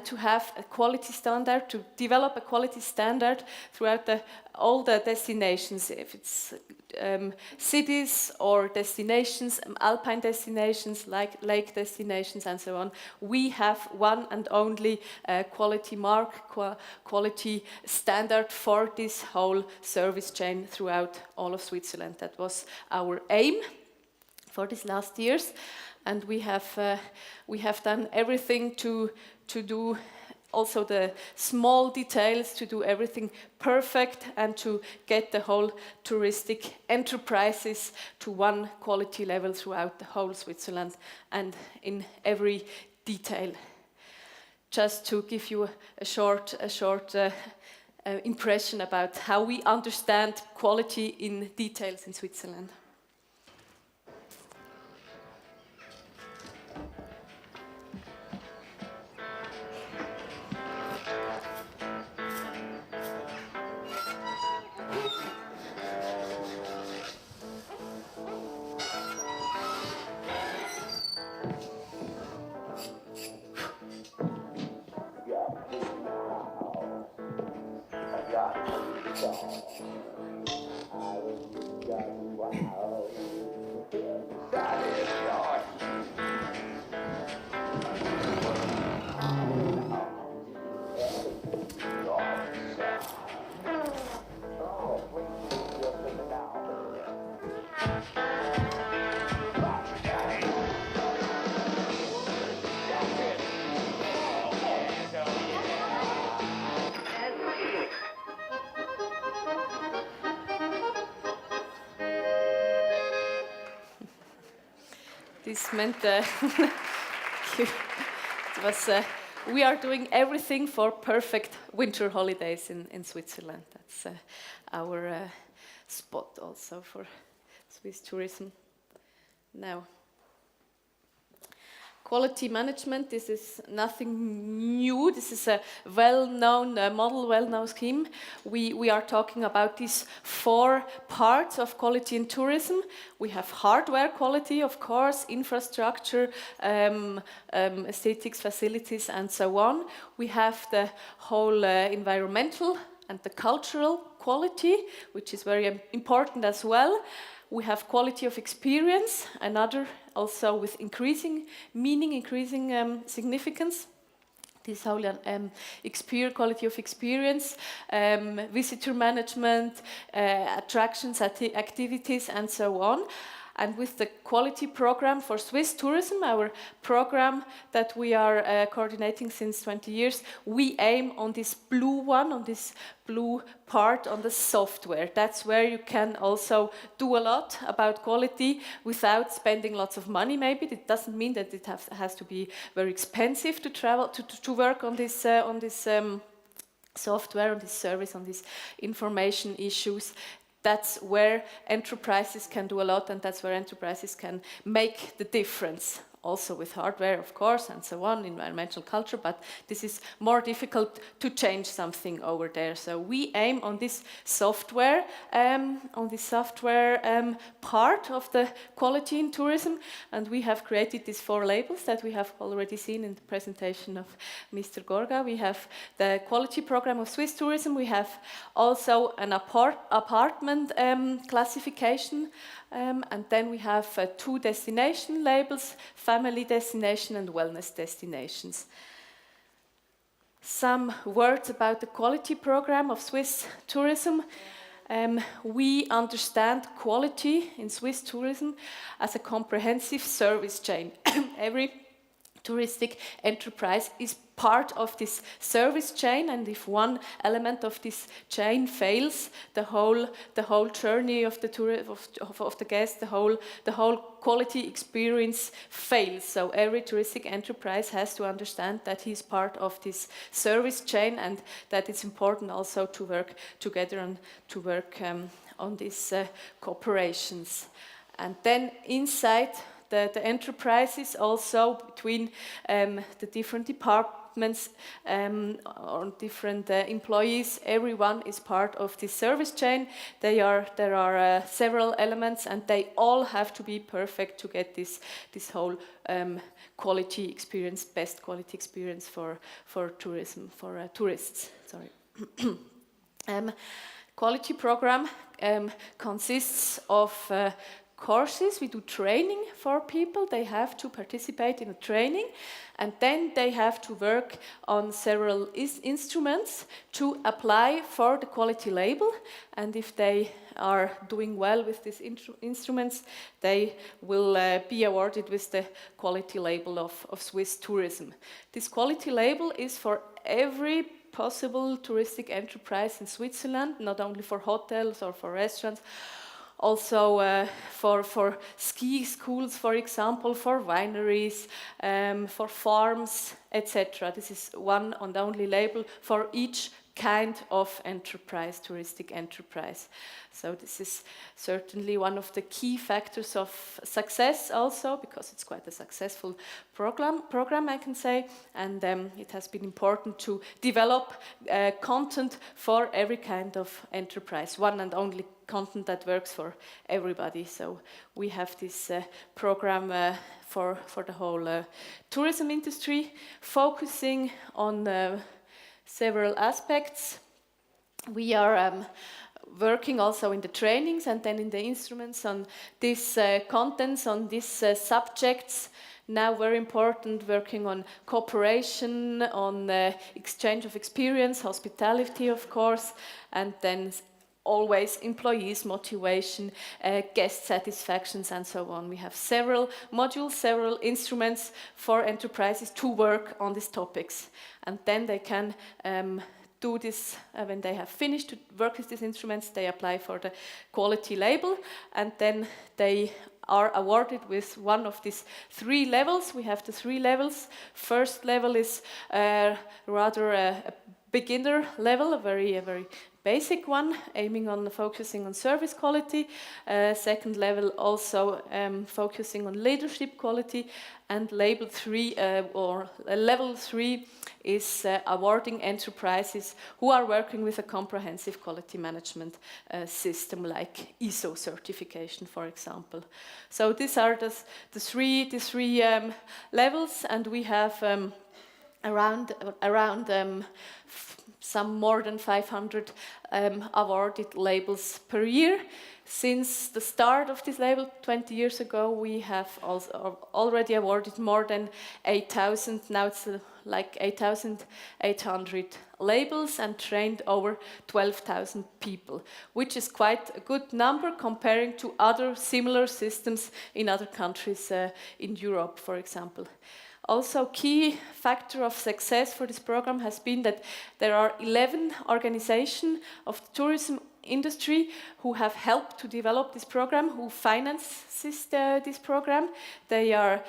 to have a quality standard, to develop a quality standard throughout all the destinations, if it's cities or destinations, alpine destinations, like lake destinations and so on. We have one and only quality mark, quality standard for this whole service chain throughout all of Switzerland. That was our aim for these last years, and we have done everything to do also the small details, to do everything perfect and to get the whole touristic enterprises to one quality level throughout the whole Switzerland and in every detail. Just to give you a short impression about how we understand quality in details in Switzerland. This meant we are doing everything for perfect winter holidays in Switzerland. That's our spot also for Swiss tourism. Now, quality management, this is nothing new. This is a well-known model, well-known scheme. We are talking about these 4 parts of quality in tourism. We have hardware quality, of course, infrastructure, aesthetics, facilities, and so on. We have the whole environmental and the cultural quality, which is very important as well. We have quality of experience, another also with increasing meaning, increasing significance. This whole quality of experience, visitor management, attractions, activities, and so on. And with the quality program for Swiss tourism, our program that we are coordinating since 20 years, we aim on this blue one, on this blue part, on the software. That's where you can also do a lot about quality without spending lots of money, maybe. It doesn't mean that it has to be very expensive to travel, to work on this software, on this service, on these information issues. That's where enterprises can do a lot, and that's where enterprises can make the difference. Also with hardware, of course, and so on, environmental culture, but this is more difficult to change something over there. So we aim on this software, part of the quality in tourism, and we have created these 4 labels that we have already seen in the presentation of Mr. Gorga. We have the quality program of Swiss tourism. We have also an apartment classification. And then we have 2 destination labels, family destination and wellness destinations. Some words about the quality program of Swiss tourism. We understand quality in Swiss tourism as a comprehensive service chain. Every touristic enterprise is part of this service chain, and if one element of this chain fails, the whole journey of the guest, the whole quality experience fails. So every touristic enterprise has to understand that he's part of this service chain, and that it's important also to work together and to work on these cooperations. And then inside the enterprises, also between the different departments or different employees, everyone is part of this service chain. There are several elements, and they all have to be perfect to get this whole quality experience, best quality experience for tourism, for tourists. Sorry. Quality program consists of courses. We do training for people. They have to participate in a training, and then they have to work on several instruments to apply for the quality label. And if they are doing well with these instruments, they will be awarded with the quality label of Swiss tourism. This quality label is for every possible touristic enterprise in Switzerland, not only for hotels or for restaurants, also for ski schools, for example, for wineries, for farms, etc. This is one and only label for each kind of enterprise, touristic enterprise. So this is certainly one of the key factors of success also, because it's quite a successful program I can say, and it has been important to develop content for every kind of enterprise, one and only content that works for everybody. So we have this program for the whole tourism industry, focusing on several aspects. We are working also in the trainings and then in the instruments on these contents, on these subjects. Now very important, working on cooperation, on exchange of experience, hospitality of course, and then always employees, motivation, guest satisfactions, and so on. We have several modules, several instruments for enterprises to work on these topics. And then they can do this, when they have finished to work with these instruments, they apply for the quality label, and then they are awarded with one of these 3 levels. We have the 3 levels. First level is rather a beginner level, a very basic one, aiming on focusing on service quality. Second level also focusing on leadership quality, and level 3 is awarding enterprises who are working with a comprehensive quality management system like ISO certification, for example. So these are the three levels, and we have around some more than 500 awarded labels per year. Since the start of this label 20 years ago, we have also already awarded more than 8,000. Now it's like 8,800 labels, and trained over 12,000 people, which is quite a good number comparing to other similar systems in other countries in Europe, for example. Also, key factor of success for this program has been that there are 11 organizations of the tourism industry who have helped to develop this program, who finance this program. They are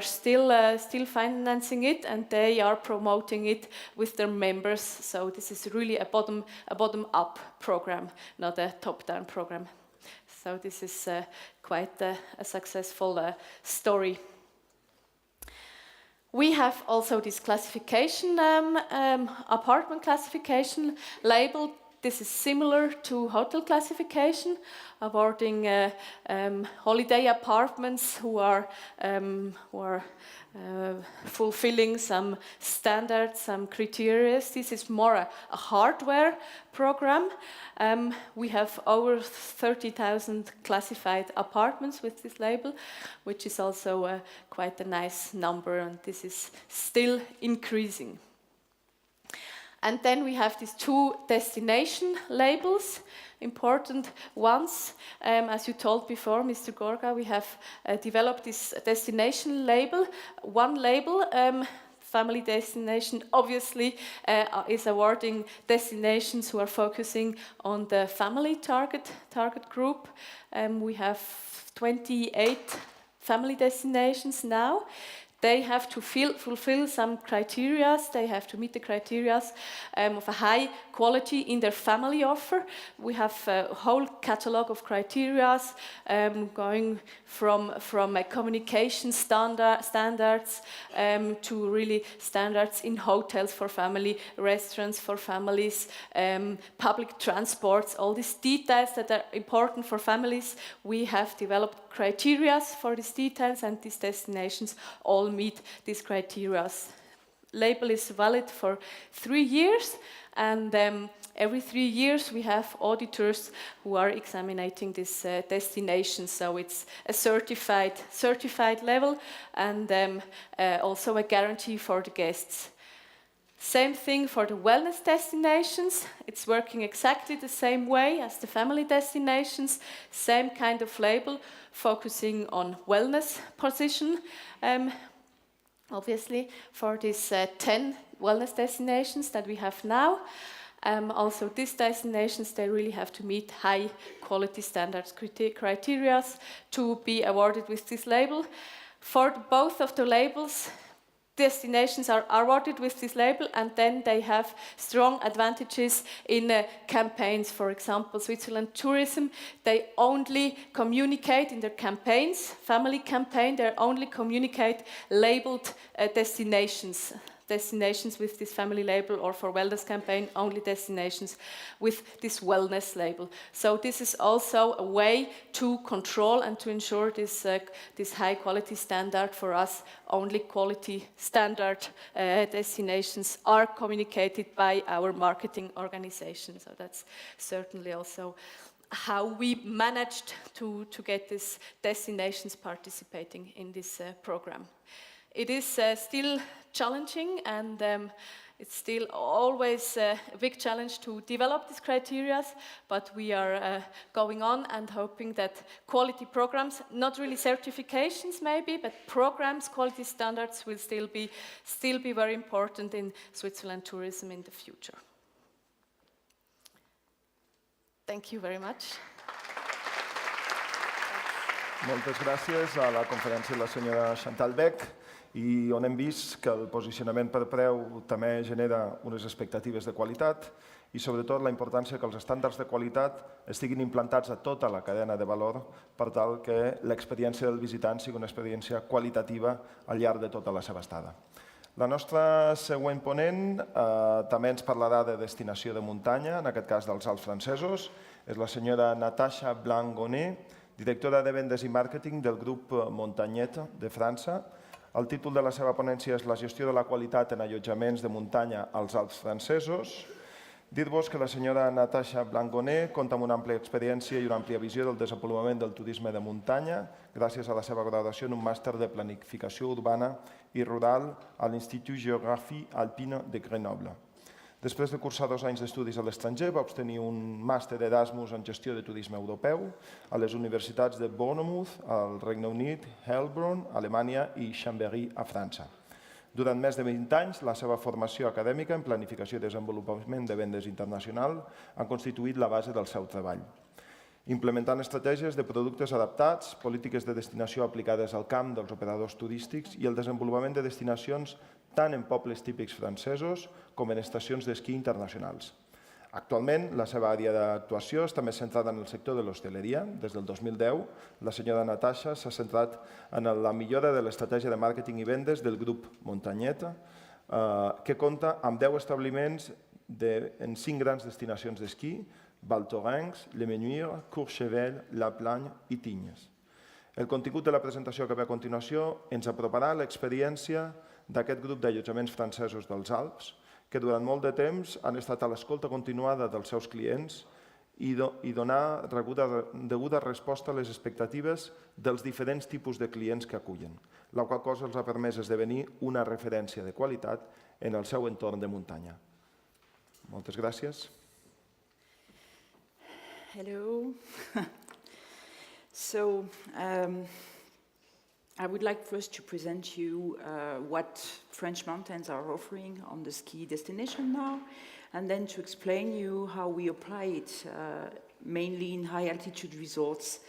still financing it, and they are promoting it with their members. So this is really a bottom-up program, not a top-down program. So this is quite a successful story. We have also this classification, apartment classification label. This is similar to hotel classification, awarding holiday apartments who are fulfilling some standards, some criteria. This is more a hardware program. We have over 30,000 classified apartments with this label, which is also quite a nice number, and this is still increasing. And then we have these 2 destination labels, important ones. As you told before, Mr. Gorga, we have developed this destination label. One label family destination obviously is awarding destinations who are focusing on the family target group. We have 28 family destinations now. They have to fulfill some criteria. They have to meet the criteria of a high quality in their family offer. We have a whole catalog of criteria going from communication standards to really standards in hotels for family, restaurants for families, public transports, all these details that are important for families. We have developed criteria for these details, and these destinations all meet these criteria. Label is valid for 3 years, and every 3 years we have auditors who are examining this destination. So it's a certified level, and also a guarantee for the guests. Same thing for the wellness destinations. It's working exactly the same way as the family destinations. Same kind of label, focusing on wellness position. Obviously, for these 10 wellness destinations that we have now. Also, these destinations, they really have to meet high quality standards criteria to be awarded with this label. For both of the labels, destinations are awarded with this label, and then they have strong advantages in campaigns. For example, Switzerland Tourism, they only communicate in their campaigns, family campaign, they only communicate labeled destinations with this family label, or for wellness campaign, only destinations with this wellness label. So this is also a way to control and to ensure this high quality standard for us. Only quality standard destinations are communicated by our marketing organization. So that's certainly also how we managed to get these destinations participating in this program. It is still challenging, and it's still always a big challenge to develop these criteria, but we are going on and hoping that quality programs, not really certifications maybe, but programs, quality standards will still be very important in Switzerland tourism in the future. Thank you very much. Moltes gràcies a la conferència de la senyora Chantal Beck, i on hem vist que el posicionament per preu també genera unes expectatives de qualitat i sobretot la importància que els estàndards de qualitat estiguin implantats a tota la cadena de valor per tal que l'experiència del visitant sigui una experiència qualitativa al llarg de tota la seva estada. La nostra següent ponent també ens parlarà de destinació de muntanya, en aquest cas dels Alps francesos. És la senyora Natasha Blanc-Gonnet, directora de vendes i màrqueting del grup Mountainlikers de França. El títol de la seva ponència és La gestió de la qualitat en allotjaments de muntanya als Alps francesos. Dir-vos que la senyora Natasha Blanc-Gonnet compta amb una àmplia experiència i una àmplia visió del desenvolupament del turisme de muntanya gràcies a la seva graduació en un màster de planificació urbana i rural a l'Institut Géographie Alpine de Grenoble. Després de cursar 2 anys d'estudis a l'estranger, va obtenir un màster Erasmus en gestió de turisme europeu a les universitats de Bournemouth, al Regne Unit, Heilbronn, a Alemanya i Chambéry, a França. Durant més de 20 anys, la seva formació acadèmica en planificació i desenvolupament de vendes internacional ha constituït la base del seu treball. Implementant estratègies de productes adaptats, polítiques de destinació aplicades al camp dels operadors turístics i el desenvolupament de destinacions tant en pobles típics francesos com en estacions d'esquí internacionals. Actualment, la seva àrea d'actuació està més centrada en el sector de l'hostaleria. Des del 2010, la senyora Natasha s'ha centrat en la millora de l'estratègia de màrqueting i vendes del grup Mountainlikers, que compta amb 10 establiments en 5 grans destinacions d'esquí, Val Thorens, Le Menuire, Courchevel, La Plagne i Tignes. El contingut de la presentació que ve a continuació ens aproparà a l'experiència d'aquest grup d'allotjaments francesos dels Alps, que durant molt de temps han estat a l'escolta continuada dels seus clients i donar deguda resposta a les expectatives dels diferents tipus de clients que acullen, la qual cosa els ha permès esdevenir una referència de qualitat en el seu entorn de muntanya. Moltes gràcies. Hello. So, I would like first to present you what French mountains are offering on the ski destination now, and then to explain you how we apply it mainly in high altitude resorts,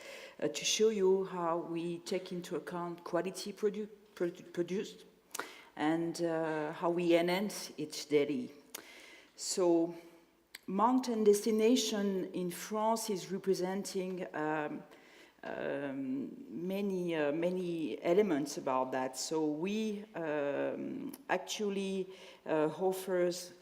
to show you how we take into account quality produced and how we enhance it daily. So mountain destination in France is representing many elements about that. So we actually offers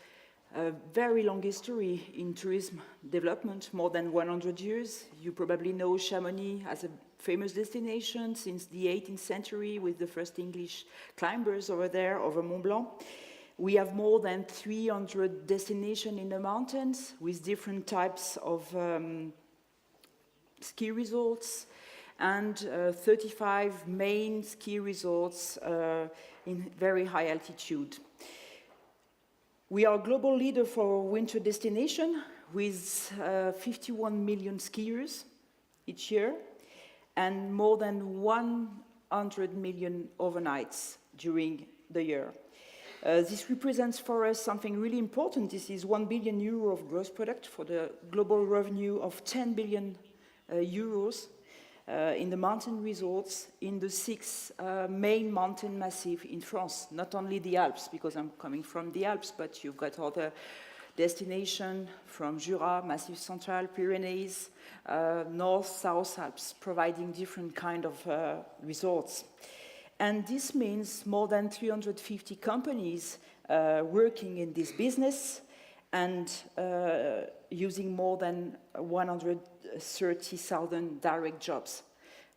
a very long history in tourism development, more than 100 years. You probably know Chamonix as a famous destination since the 18th century with the first English climbers over there, over Mont Blanc. We have more than 300 destinations in the mountains with different types of ski resorts and 35 main ski resorts in very high altitude. We are a global leader for winter destination with 51 million skiers each year and more than 100 million overnights during the year. This represents for us something really important. This is 1 billion euro of gross product for the global revenue of 10 billion euros in the mountain resorts in the 6 main mountain massifs in France. Not only the Alps, because I'm coming from the Alps, but you've got other destinations from Jura, Massif Central, Pyrenees, North, South Alps, providing different kind of resorts. And this means more than 350 companies working in this business and using more than 130,000 direct jobs.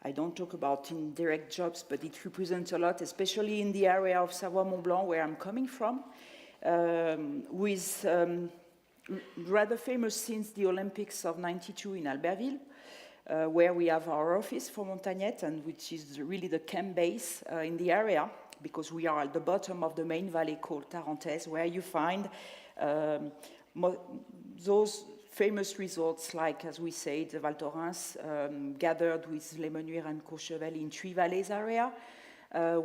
I don't talk about indirect jobs, but it represents a lot, especially in the area of Savoie-Mont Blanc, where I'm coming from, with rather famous since the Olympics of '92 in Albertville, where we have our office for Montagnette, and which is really the camp base in the area, because we are at the bottom of the main valley called Tarentaise, where you find those famous resorts like, as we say, the Val Thorens, gathered with Les Menuires and Courchevel in Trois Vallées area,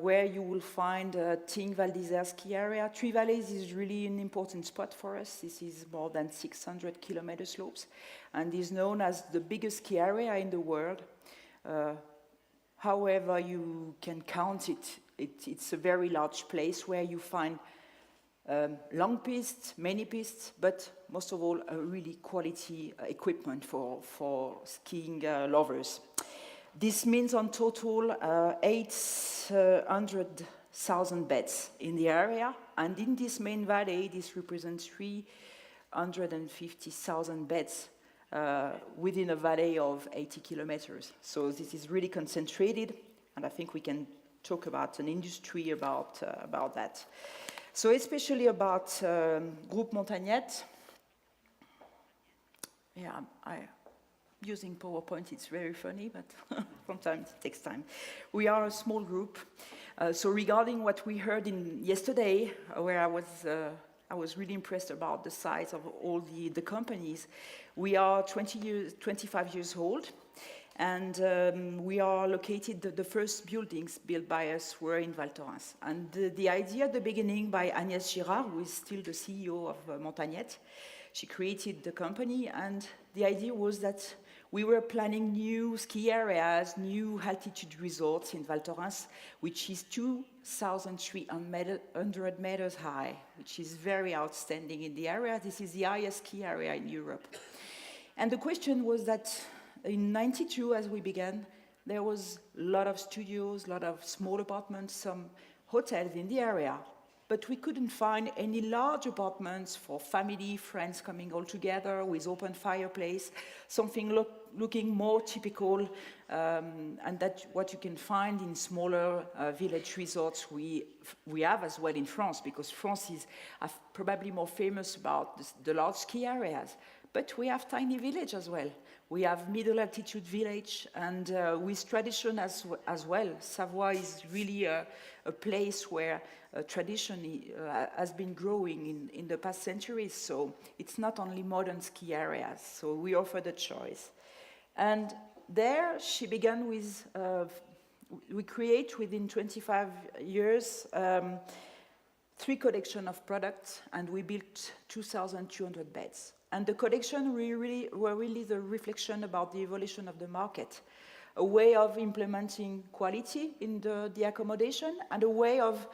where you will find Tignes Val d'Isère ski area. Trois Vallées is really an important spot for us. This is more than 600 kilometer slopes and is known as the biggest ski area in the world. However you can count it, it's a very large place where you find long pistes, many pistes, but most of all, a really quality equipment for skiing lovers. This means on total 800,000 beds in the area, and in this main valley, this represents 350,000 beds within a valley of 80 kilometers. So this is really concentrated, and I think we can talk about an industry about that. So especially about Groupe Montagnette. Yeah, using PowerPoint, it's very funny, but sometimes it takes time. We are a small group. So regarding what we heard yesterday, where I was really impressed about the size of all the companies. We are 25 years old, and we are located, the first buildings built by us were in Val Thorens. And the idea at the beginning by Agnès Girard, who is still the CEO of Montagnette, she created the company, and the idea was that we were planning new ski areas, new altitude resorts in Val Thorens, which is 2,300 meters high, which is very outstanding in the area. This is the highest ski area in Europe. And the question was that in '92, as we began, there was a lot of studios, a lot of small apartments, some hotels in the area, but we couldn't find any large apartments for family, friends coming all together with open fireplace, something looking more typical, and that's what you can find in smaller village resorts we have as well in France, because France is probably more famous about the large ski areas, but we have tiny village as well. We have middle altitude village, and with tradition as well. Savoie is really a place where tradition has been growing in the past centuries, so it's not only modern ski areas, so we offer the choice. And there she began with we create within 25 years 3 collections of products, and we built 2,200 beds. And the collection were really the reflection about the evolution of the market, a way of implementing quality in the accommodation, and a way of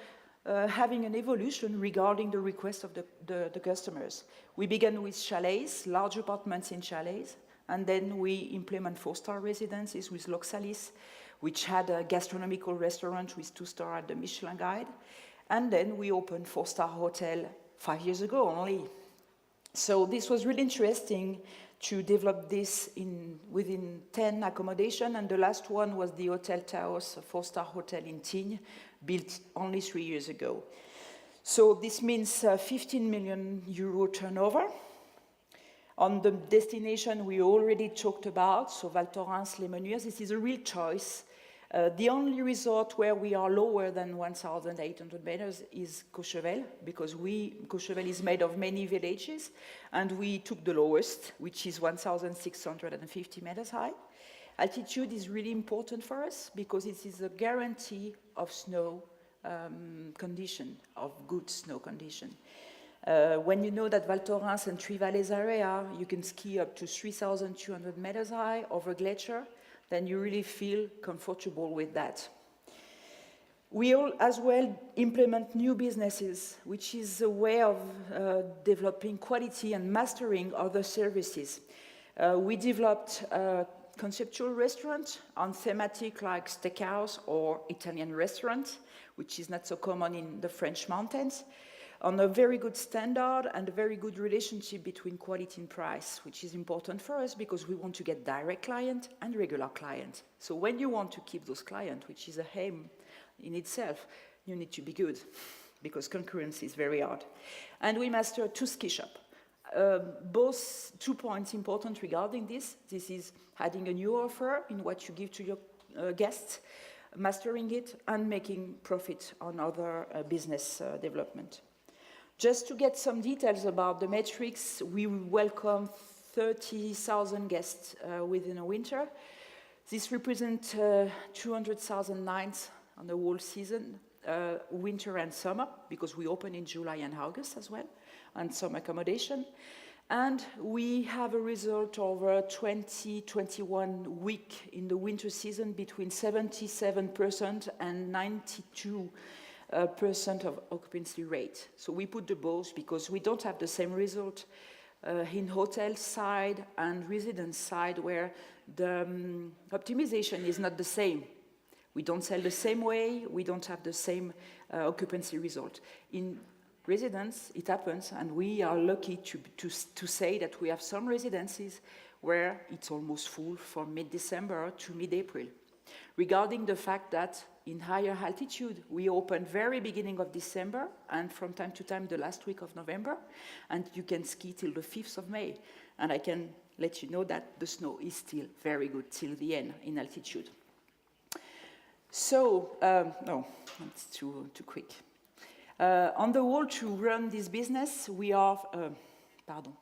having an evolution regarding the request of the customers. We began with chalets, large apartments in chalets, and then we implement 4-star residences with Loxalis, which had a gastronomical restaurant with 2-star at the Michelin Guide. And then we opened 4-star hotel 5 years ago only. So this was really interesting to develop this within 10 accommodation, and the last one was the Hotel Taos, a 4-star hotel in Tignes, built only 3 years ago. So this means 15 million euro turnover. On the destination we already talked about, so Val Thorens, Les Menuires, this is a real choice. The only resort where we are lower than 1,800 meters is Courchevel, because Courchevel is made of many villages, and we took the lowest, which is 1,650 meters high. Altitude is really important for us because it is a guarantee of snow condition, of good snow condition. When you know that Val Thorens and Trois Vallées area, you can ski up to 3,200 meters high over glacier, then you really feel comfortable with that. We all as well implement new businesses, which is a way of developing quality and mastering other services. We developed a conceptual restaurant on thematic like steakhouse or Italian restaurant, which is not so common in the French mountains, on a very good standard and a very good relationship between quality and price, which is important for us because we want to get direct client and regular client. So when you want to keep those clients, which is a aim in itself, you need to be good because concurrence is very hard. And we master 2 ski shops. Both 2 points important regarding this. This is adding a new offer in what you give to your guests, mastering it, and making profit on other business development. Just to get some details about the metrics, we welcome 30,000 guests within a winter. This represents 200,000 nights on the whole season, winter and summer, because we open in July and August as well, and some accommodation. And we have a result over 20-21 week in the winter season between 77% and 92% of occupancy rate. So we put the both because we don't have the same result in hotel side and residence side where the optimization is not the same. We don't sell the same way, we don't have the same occupancy result. In residence, it happens, and we are lucky to say that we have some residences where it's almost full from mid-December to mid-April. Regarding the fact that in higher altitude, we open very beginning of December and from time to time the last week of November, and you can ski till the 5th of May. And I can let you know that the snow is still very good till the end in altitude. So, no, it's too quick. On the whole, to run this business, we are,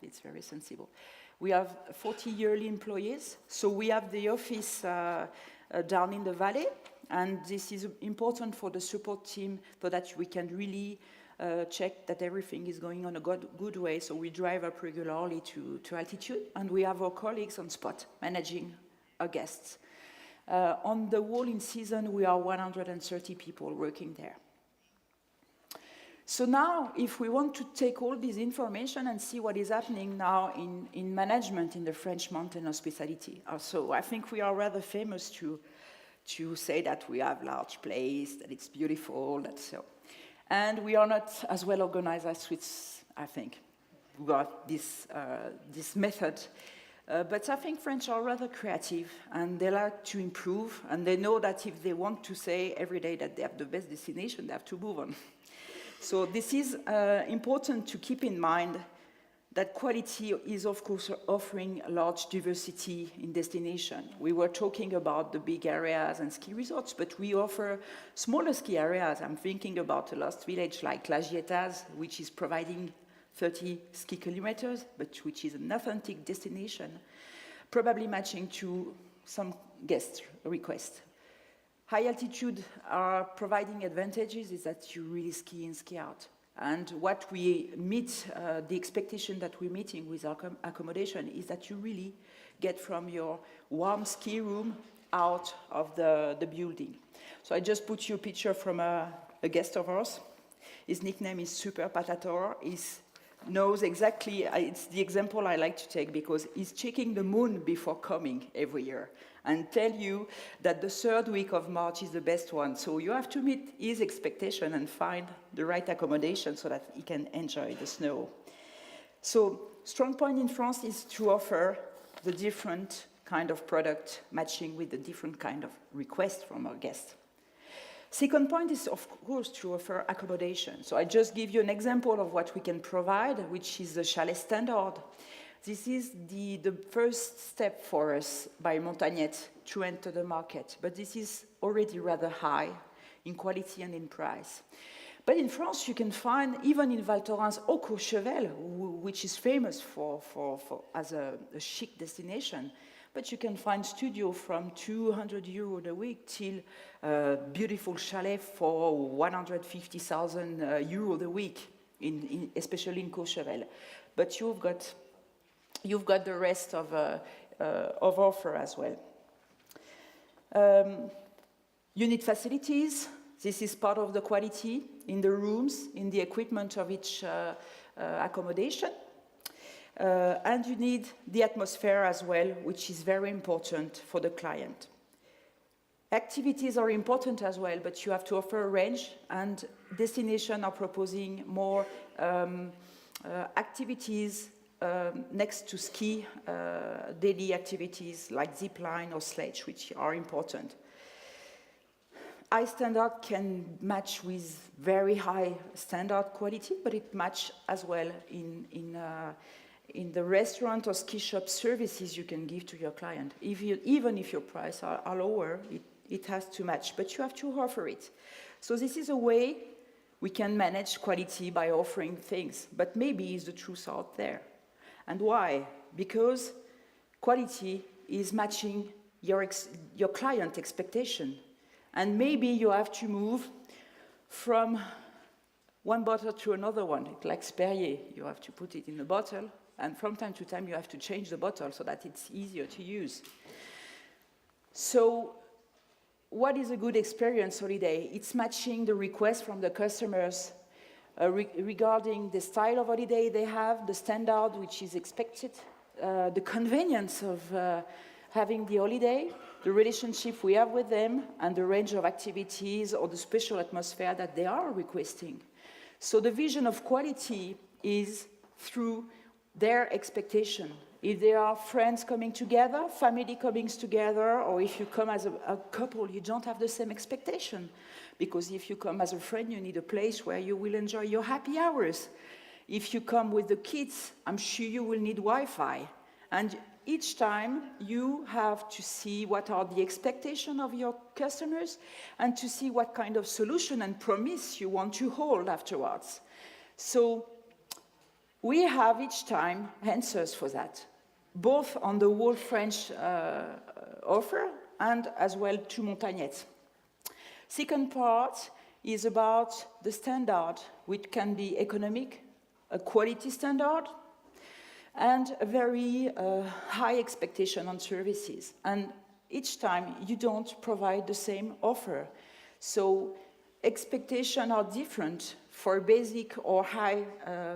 it's very sensible. We have 40 yearly employees, so we have the office down in the valley, and this is important for the support team so that we can really check that everything is going on a good way, so we drive up regularly to altitude, and we have our colleagues on spot managing our guests. On the whole in season, we are 130 people working there. So now, if we want to take all this information and see what is happening now in management in the French mountain hospitality. So I think we are rather famous to say that we have large place, that it's beautiful, that's so. And we are not as well organized as Swiss, I think. We got this method. But I think French are rather creative, and they like to improve, and they know that if they want to say every day that they have the best destination, they have to move on. So this is important to keep in mind that quality is, of course, offering a large diversity in destination. We were talking about the big areas and ski resorts, but we offer smaller ski areas. I'm thinking about a lost village like La Gietas, which is providing 30 ski kilometers, but which is an authentic destination, probably matching to some guest requests. High altitude are providing advantages is that you really ski in, ski out. And what we meet, the expectation that we're meeting with our accommodation is that you really get from your warm ski room out of the building. So I just put you a picture from a guest of ours. His nickname is Super Patator. He knows exactly, it's the example I like to take because he's checking the moon before coming every year and tell you that the third week of March is the best one. So you have to meet his expectation and find the right accommodation so that he can enjoy the snow. So strong point in France is to offer the different kind of product matching with the different kind of request from our guests. Second point is, of course, to offer accommodation. So I just give you an example of what we can provide, which is the chalet standard. This is the first step for us by Mountainlikers to enter the market, but this is already rather high in quality and in price. But in France, you can find, even in Val Thorens, au Courchevel, which is famous as a chic destination, but you can find studio from 200 euros a week till beautiful chalet for 150,000 euros a week, especially in Courchevel. But you've got the rest of offer as well. You need facilities. This is part of the quality in the rooms, in the equipment of each accommodation. And you need the atmosphere as well, which is very important for the client. Activities are important as well, but you have to offer a range, and destinations are proposing more activities next to ski, daily activities like zip line or sledge, which are important. High standard can match with very high standard quality, but it matches as well in the restaurant or ski shop services you can give to your client. Even if your prices are lower, it has to match, but you have to offer it. So this is a way we can manage quality by offering things, but maybe is the truth out there. And why? Because quality is matching your client expectation. And maybe you have to move from one bottle to another one. It's like Perrier. You have to put it in a bottle, and from time to time you have to change the bottle so that it's easier to use. So what is a good experience holiday? It's matching the request from the customers regarding the style of holiday they have, the standard which is expected, the convenience of having the holiday, the relationship we have with them, and the range of activities or the special atmosphere that they are requesting. So the vision of quality is through their expectation. If there are friends coming together, family coming together, or if you come as a couple, you don't have the same expectation. Because if you come as a friend, you need a place where you will enjoy your happy hours. If you come with the kids, I'm sure you will need Wi-Fi. And each time you have to see what are the expectations of your customers and to see what kind of solution and promise you want to hold afterwards. So we have each time answers for that, both on the whole French offer and as well to Mountainlikers. Second part is about the standard, which can be economic, a quality standard, and a very high expectation on services. And each time you don't provide the same offer. So expectations are different for basic or high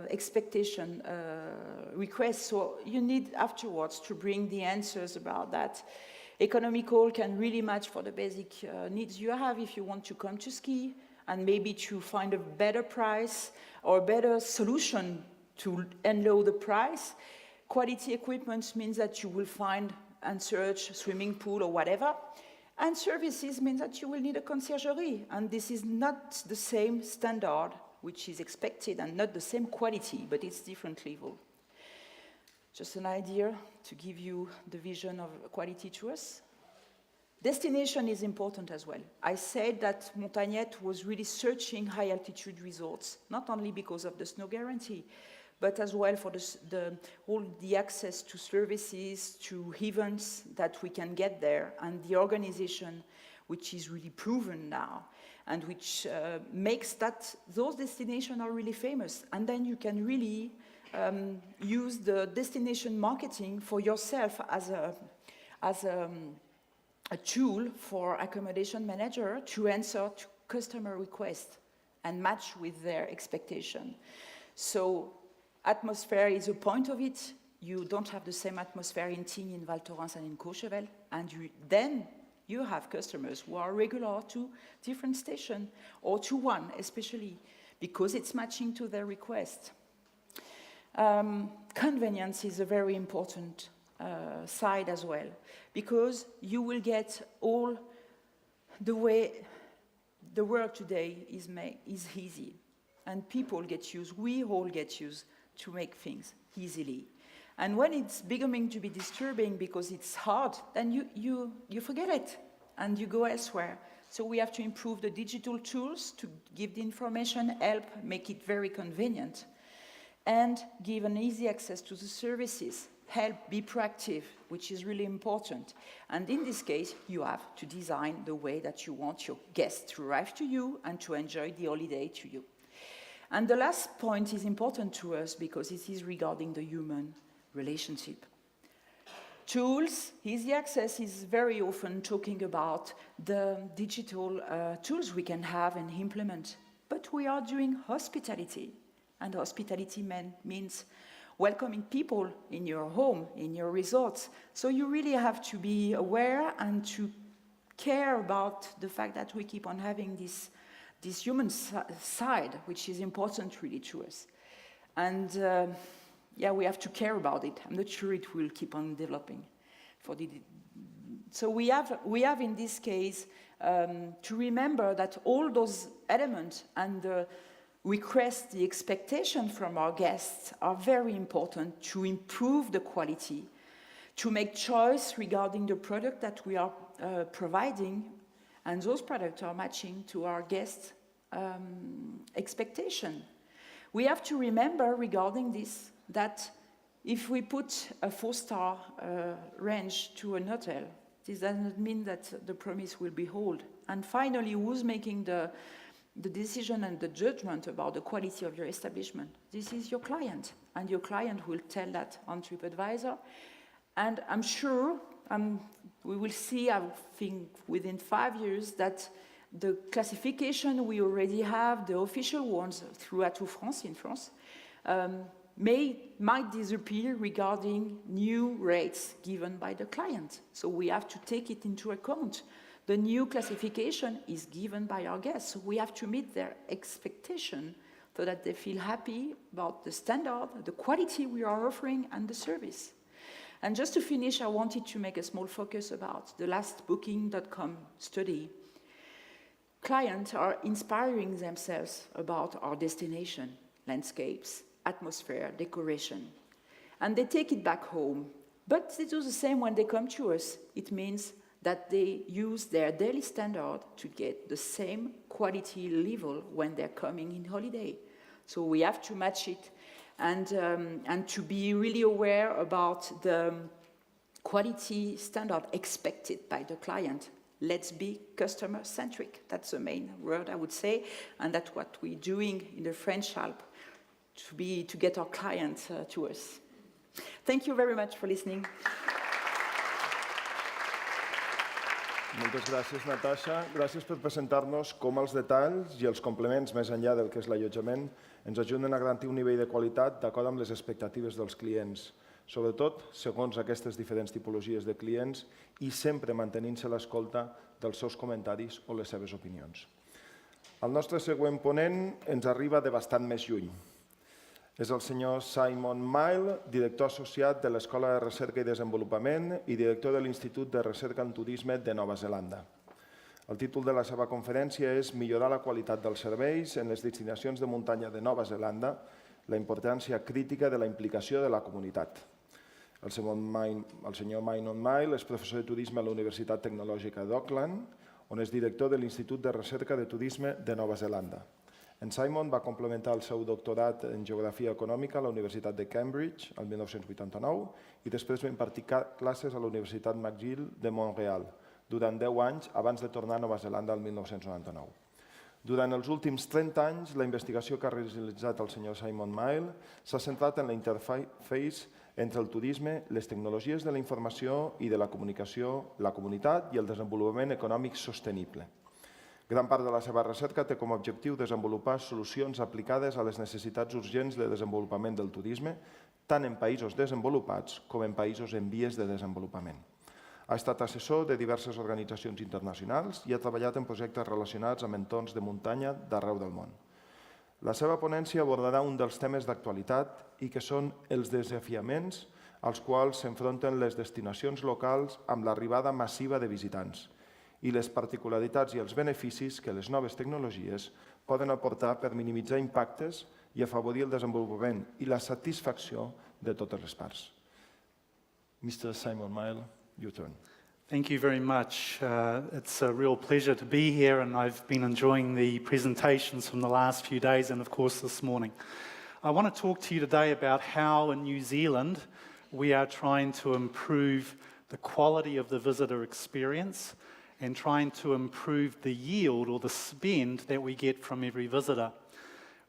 expectation requests. So you need afterwards to bring the answers about that. Economical can really match for the basic needs you have if you want to come to ski and maybe to find a better price or better solution to unload the price. Quality equipment means that you will find and search swimming pool or whatever. And services means that you will need a conciergerie. And this is not the same standard which is expected and not the same quality, but it's different level. Just an idea to give you the vision of quality to us. Destination is important as well. I said that Mountainlikers was really searching high altitude resorts, not only because of the snow guarantee, but as well for all the access to services, to events that we can get there, and the organization which is really proven now, and which makes that those destinations are really famous. And then you can really use the destination marketing for yourself as a tool for accommodation manager to answer to customer requests and match with their expectation. So atmosphere is a point of it. You don't have the same atmosphere in Tignes, in Val Thorens, and in Courchevel, and then you have customers who are regular to different stations, or to one especially, because it's matching to their request. Convenience is a very important side as well, because you will get all the way the world today is easy, and people get used, we all get used to make things easily. And when it's becoming to be disturbing because it's hard, then you forget it and you go elsewhere. So we have to improve the digital tools to give the information, help, make it very convenient, and give an easy access to the services. Help, be proactive, which is really important. And in this case, you have to design the way that you want your guests to arrive to you and to enjoy the holiday to you. And the last point is important to us because it is regarding the human relationship. Tools, easy access is very often talking about the digital tools we can have and implement. But we are doing hospitality, and hospitality means welcoming people in your home, in your resorts. So you really have to be aware and to care about the fact that we keep on having this human side, which is important really to us. And yeah, we have to care about it. I'm not sure it will keep on developing. So we have in this case to remember that all those elements and the request, the expectation from our guests are very important to improve the quality, to make choice regarding the product that we are providing, and those products are matching to our guests' expectation. We have to remember regarding this that if we put a 4-star range to an hotel, this does not mean that the promise will be held. And finally, who's making the decision and the judgment about the quality of your establishment? This is your client, and your client will tell that on TripAdvisor. And I'm sure we will see, I think, within 5 years that the classification we already have, the official ones through Atout France in France, might disappear regarding new rates given by the client. So we have to take it into account. The new classification is given by our guests. So we have to meet their expectation so that they feel happy about the standard, the quality we are offering, and the service. And just to finish, I wanted to make a small focus about the last Booking.com study. Clients are inspiring themselves about our destination, landscapes, atmosphere, decoration. And they take it back home. But they do the same when they come to us. It means that they use their daily standard to get the same quality level when they're coming in holiday. So we have to match it and to be really aware about the quality standard expected by the client. Let's be customer-centric. That's the main word I would say, and that's what we're doing in the French Alps to get our clients to us. Thank you very much for listening. Moltes gràcies, Natasha. Gràcies per presentar-nos com els detalls i els complements més enllà del que és l'allotjament ens ajuden a garantir un nivell de qualitat d'acord amb les expectatives dels clients, sobretot segons aquestes diferents tipologies de clients i sempre mantenint-se l'escolta dels seus comentaris o les seves opinions. El nostre següent ponent ens arriba de bastant més lluny. És el senyor Simon Mile, director associat de l'Escola de Recerca i Desenvolupament i director de l'Institut de Recerca en Turisme de Nova Zelanda. El títol de la seva conferència és Millorar la qualitat dels serveis en les destinacions de muntanya de Nova Zelanda, la importància crítica de la implicació de la comunitat. El senyor Simon Mile és professor de turisme a la Universitat Tecnològica d'Auckland, on és director de l'Institut de Recerca de Turisme de Nova Zelanda. En Simon va complementar el seu doctorat en Geografia Econòmica a la Universitat de Cambridge el 1989 i després va impartir classes a la Universitat McGill de Montreal durant 10 anys abans de tornar a Nova Zelanda el 1999. Durant els últims 30 anys, la investigació que ha realitzat el senyor Simon Mile s'ha centrat en la interface entre el turisme, les tecnologies de la informació i de la comunicació, la comunitat i el desenvolupament econòmic sostenible. Gran part de la seva recerca té com a objectiu desenvolupar solucions aplicades a les necessitats urgents de desenvolupament del turisme, tant en països desenvolupats com en països en vies de desenvolupament. Ha estat assessor de diverses organitzacions internacionals i ha treballat en projectes relacionats amb entorns de muntanya d'arreu del món. La seva ponència abordarà un dels temes d'actualitat i que són els desafiaments als quals s'enfronten les destinacions locals amb l'arribada massiva de visitants i les particularitats i els beneficis que les noves tecnologies poden aportar per minimitzar impactes i afavorir el desenvolupament i la satisfacció de totes les parts. Mr. Simon Mile, your turn. Thank you very much. It's a real pleasure to be here, and I've been enjoying the presentations from the last few days and, of course, this morning. I want to talk to you today about how in New Zealand we are trying to improve the quality of the visitor experience and trying to improve the yield or the spend that we get from every visitor.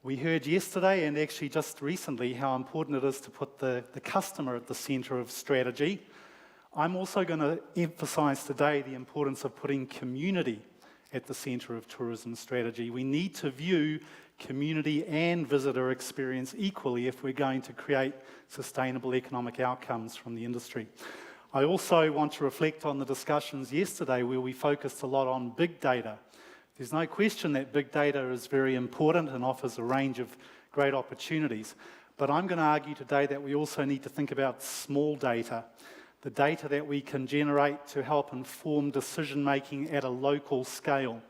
We heard yesterday and actually just recently how important it is to put the customer at the centre of strategy. I'm also going to emphasise today the importance of putting community at the centre of tourism strategy. We need to view community and visitor experience equally if we're going to create sustainable economic outcomes from the industry. I also want to reflect on the discussions yesterday where we focused a lot on big data. There's no question that big data is very important and offers a range of great opportunities. But I'm going to argue today that we also need to think about small data, the data that we can generate to help inform decision-making at a local scale.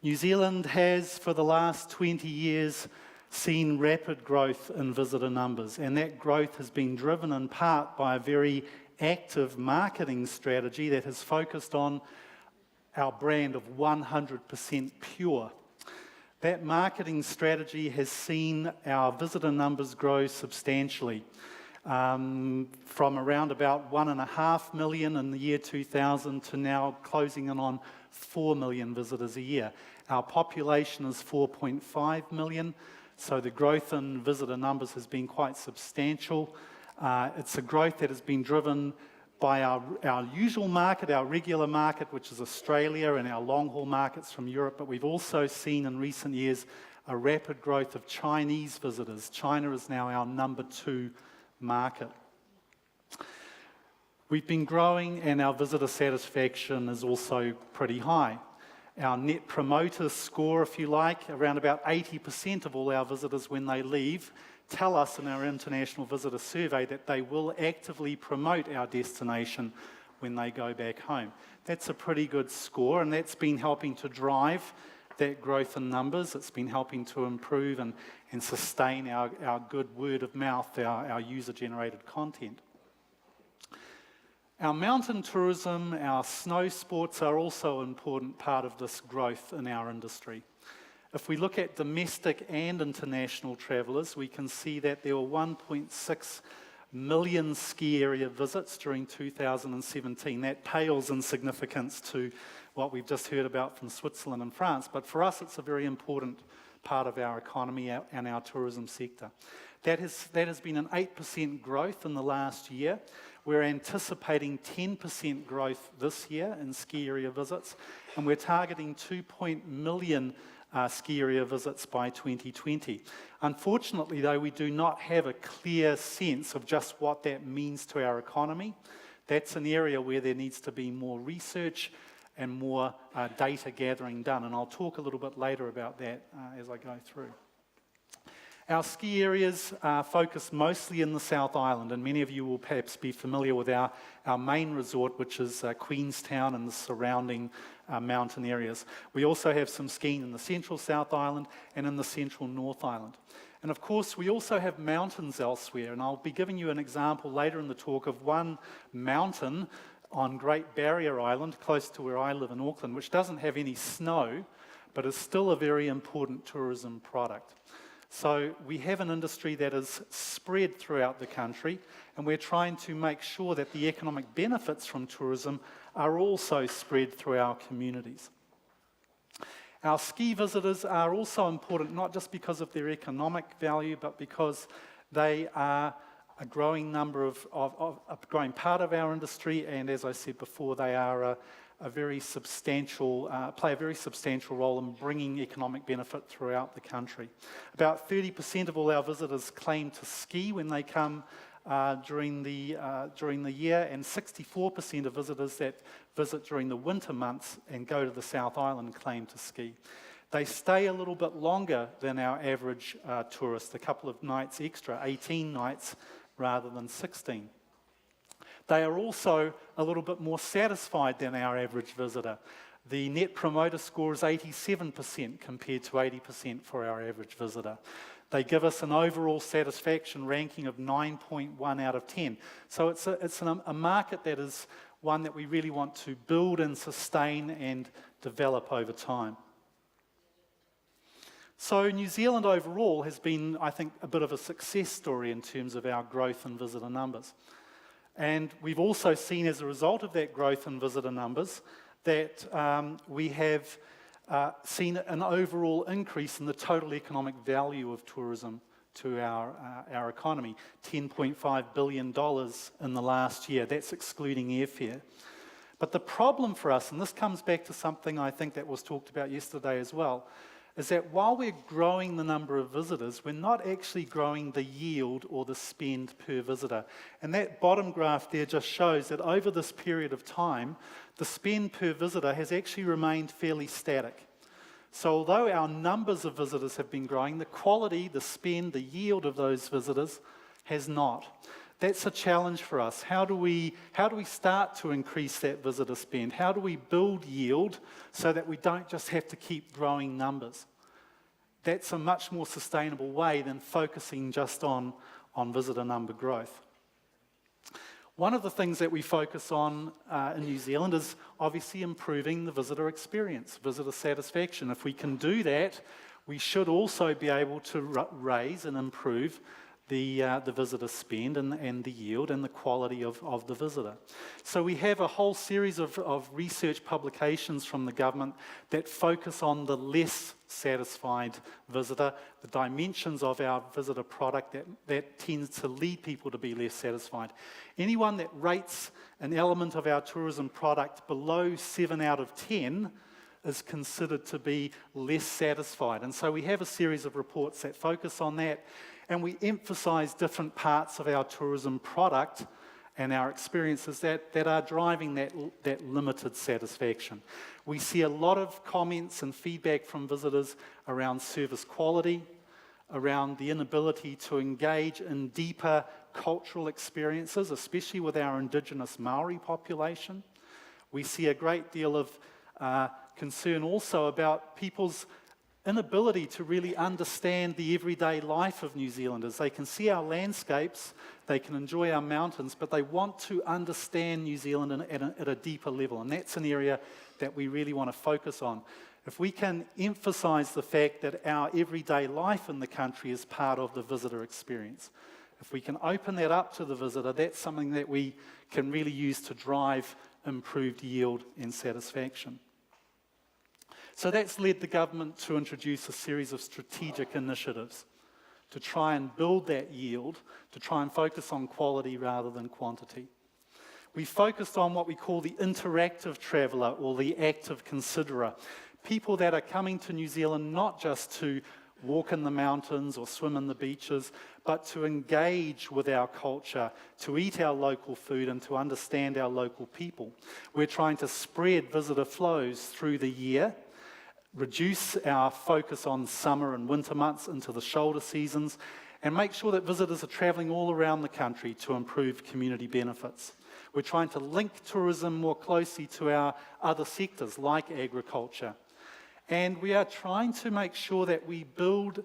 New Zealand has, for the last 20 years, seen rapid growth in visitor numbers, and that growth has been driven in part by a very active marketing strategy that has focused on our brand of 100% pure. That marketing strategy has seen our visitor numbers grow substantially, from around about 1.5 million in the year 2000 to now closing in on 4 million visitors a year. Our population is 4.5 million, so the growth in visitor numbers has been quite substantial. It's a growth that has been driven by our usual market, our regular market, which is Australia, and our long-haul markets from Europe, but we've also seen in recent years a rapid growth of Chinese visitors. China is now our number 2 market. We've been growing and our visitor satisfaction is also pretty high. Our net promoter score, if you like, around about 80% of all our visitors when they leave tell us in our international visitor survey that they will actively promote our destination when they go back home. That's a pretty good score, and that's been helping to drive that growth in numbers. It's been helping to improve and sustain our good word of mouth, our user-generated content. Our mountain tourism, our snow sports are also an important part of this growth in our industry. If we look at domestic and international travellers, we can see that there were 1.6 million ski area visits during 2017. That pales in significance to what we've just heard about from Switzerland and France, but for us it's a very important part of our economy and our tourism sector. That has been an 8% growth in the last year. We're anticipating 10% growth this year in ski area visits, and we're targeting 2 million ski area visits by 2020. Unfortunately, though, we do not have a clear sense of just what that means to our economy. That's an area where there needs to be more research and more data gathering done, and I'll talk a little bit later about that as I go through. Our ski areas focus mostly in the South Island, and many of you will perhaps be familiar with our main resort, which is Queenstown and the surrounding mountain areas. We also have some skiing in the central South Island and in the central North Island. And of course, we also have mountains elsewhere, and I'll be giving you an example later in the talk of one mountain on Great Barrier Island, close to where I live in Auckland, which doesn't have any snow, but is still a very important tourism product. So we have an industry that is spread throughout the country, and we're trying to make sure that the economic benefits from tourism are also spread through our communities. Our ski visitors are also important, not just because of their economic value, but because they are a growing number of a growing part of our industry, and as I said before, they are a very substantial, play a very substantial role in bringing economic benefit throughout the country. About 30% of all our visitors claim to ski when they come during the year, and 64% of visitors that visit during the winter months and go to the South Island claim to ski. They stay a little bit longer than our average tourist, a couple of nights extra, 18 nights rather than 16. They are also a little bit more satisfied than our average visitor. The Net Promoter Score is 87% compared to 80% for our average visitor. They give us an overall satisfaction ranking of 9.1 out of 10. So it's a market that is one that we really want to build and sustain and develop over time. So New Zealand overall has been, I think, a bit of a success story in terms of our growth in visitor numbers. And we've also seen, as a result of that growth in visitor numbers, that we have seen an overall increase in the total economic value of tourism to our economy, $10.5 billion in the last year. That's excluding airfare. But the problem for us, and this comes back to something I think that was talked about yesterday as well, is that while we're growing the number of visitors, we're not actually growing the yield or the spend per visitor. And that bottom graph there just shows that over this period of time, the spend per visitor has actually remained fairly static. So although our numbers of visitors have been growing, the quality, the spend, the yield of those visitors has not. That's a challenge for us. How do we start to increase that visitor spend? How do we build yield so that we don't just have to keep growing numbers? That's a much more sustainable way than focusing just on visitor number growth. One of the things that we focus on in New Zealand is obviously improving the visitor experience, visitor satisfaction. If we can do that, we should also be able to raise and improve the visitor spend and the yield and the quality of the visitor. So we have a whole series of research publications from the government that focus on the less satisfied visitor, the dimensions of our visitor product that tends to lead people to be less satisfied. Anyone that rates an element of our tourism product below 7 out of 10 is considered to be less satisfied. And so we have a series of reports that focus on that, and we emphasize different parts of our tourism product and our experiences that are driving that limited satisfaction. We see a lot of comments and feedback from visitors around service quality, around the inability to engage in deeper cultural experiences, especially with our Indigenous Maori population. We see a great deal of concern also about people's inability to really understand the everyday life of New Zealanders. They can see our landscapes, they can enjoy our mountains, but they want to understand New Zealand at a deeper level, and that's an area that we really want to focus on. If we can emphasize the fact that our everyday life in the country is part of the visitor experience, if we can open that up to the visitor, that's something that we can really use to drive improved yield and satisfaction. So that's led the government to introduce a series of strategic initiatives to try and build that yield, to try and focus on quality rather than quantity. We focused on what we call the interactive traveller or the active considerer, people that are coming to New Zealand not just to walk in the mountains or swim in the beaches, but to engage with our culture, to eat our local food and to understand our local people. We're trying to spread visitor flows through the year, reduce our focus on summer and winter months into the shoulder seasons, and make sure that visitors are travelling all around the country to improve community benefits. We're trying to link tourism more closely to our other sectors like agriculture. And we are trying to make sure that we build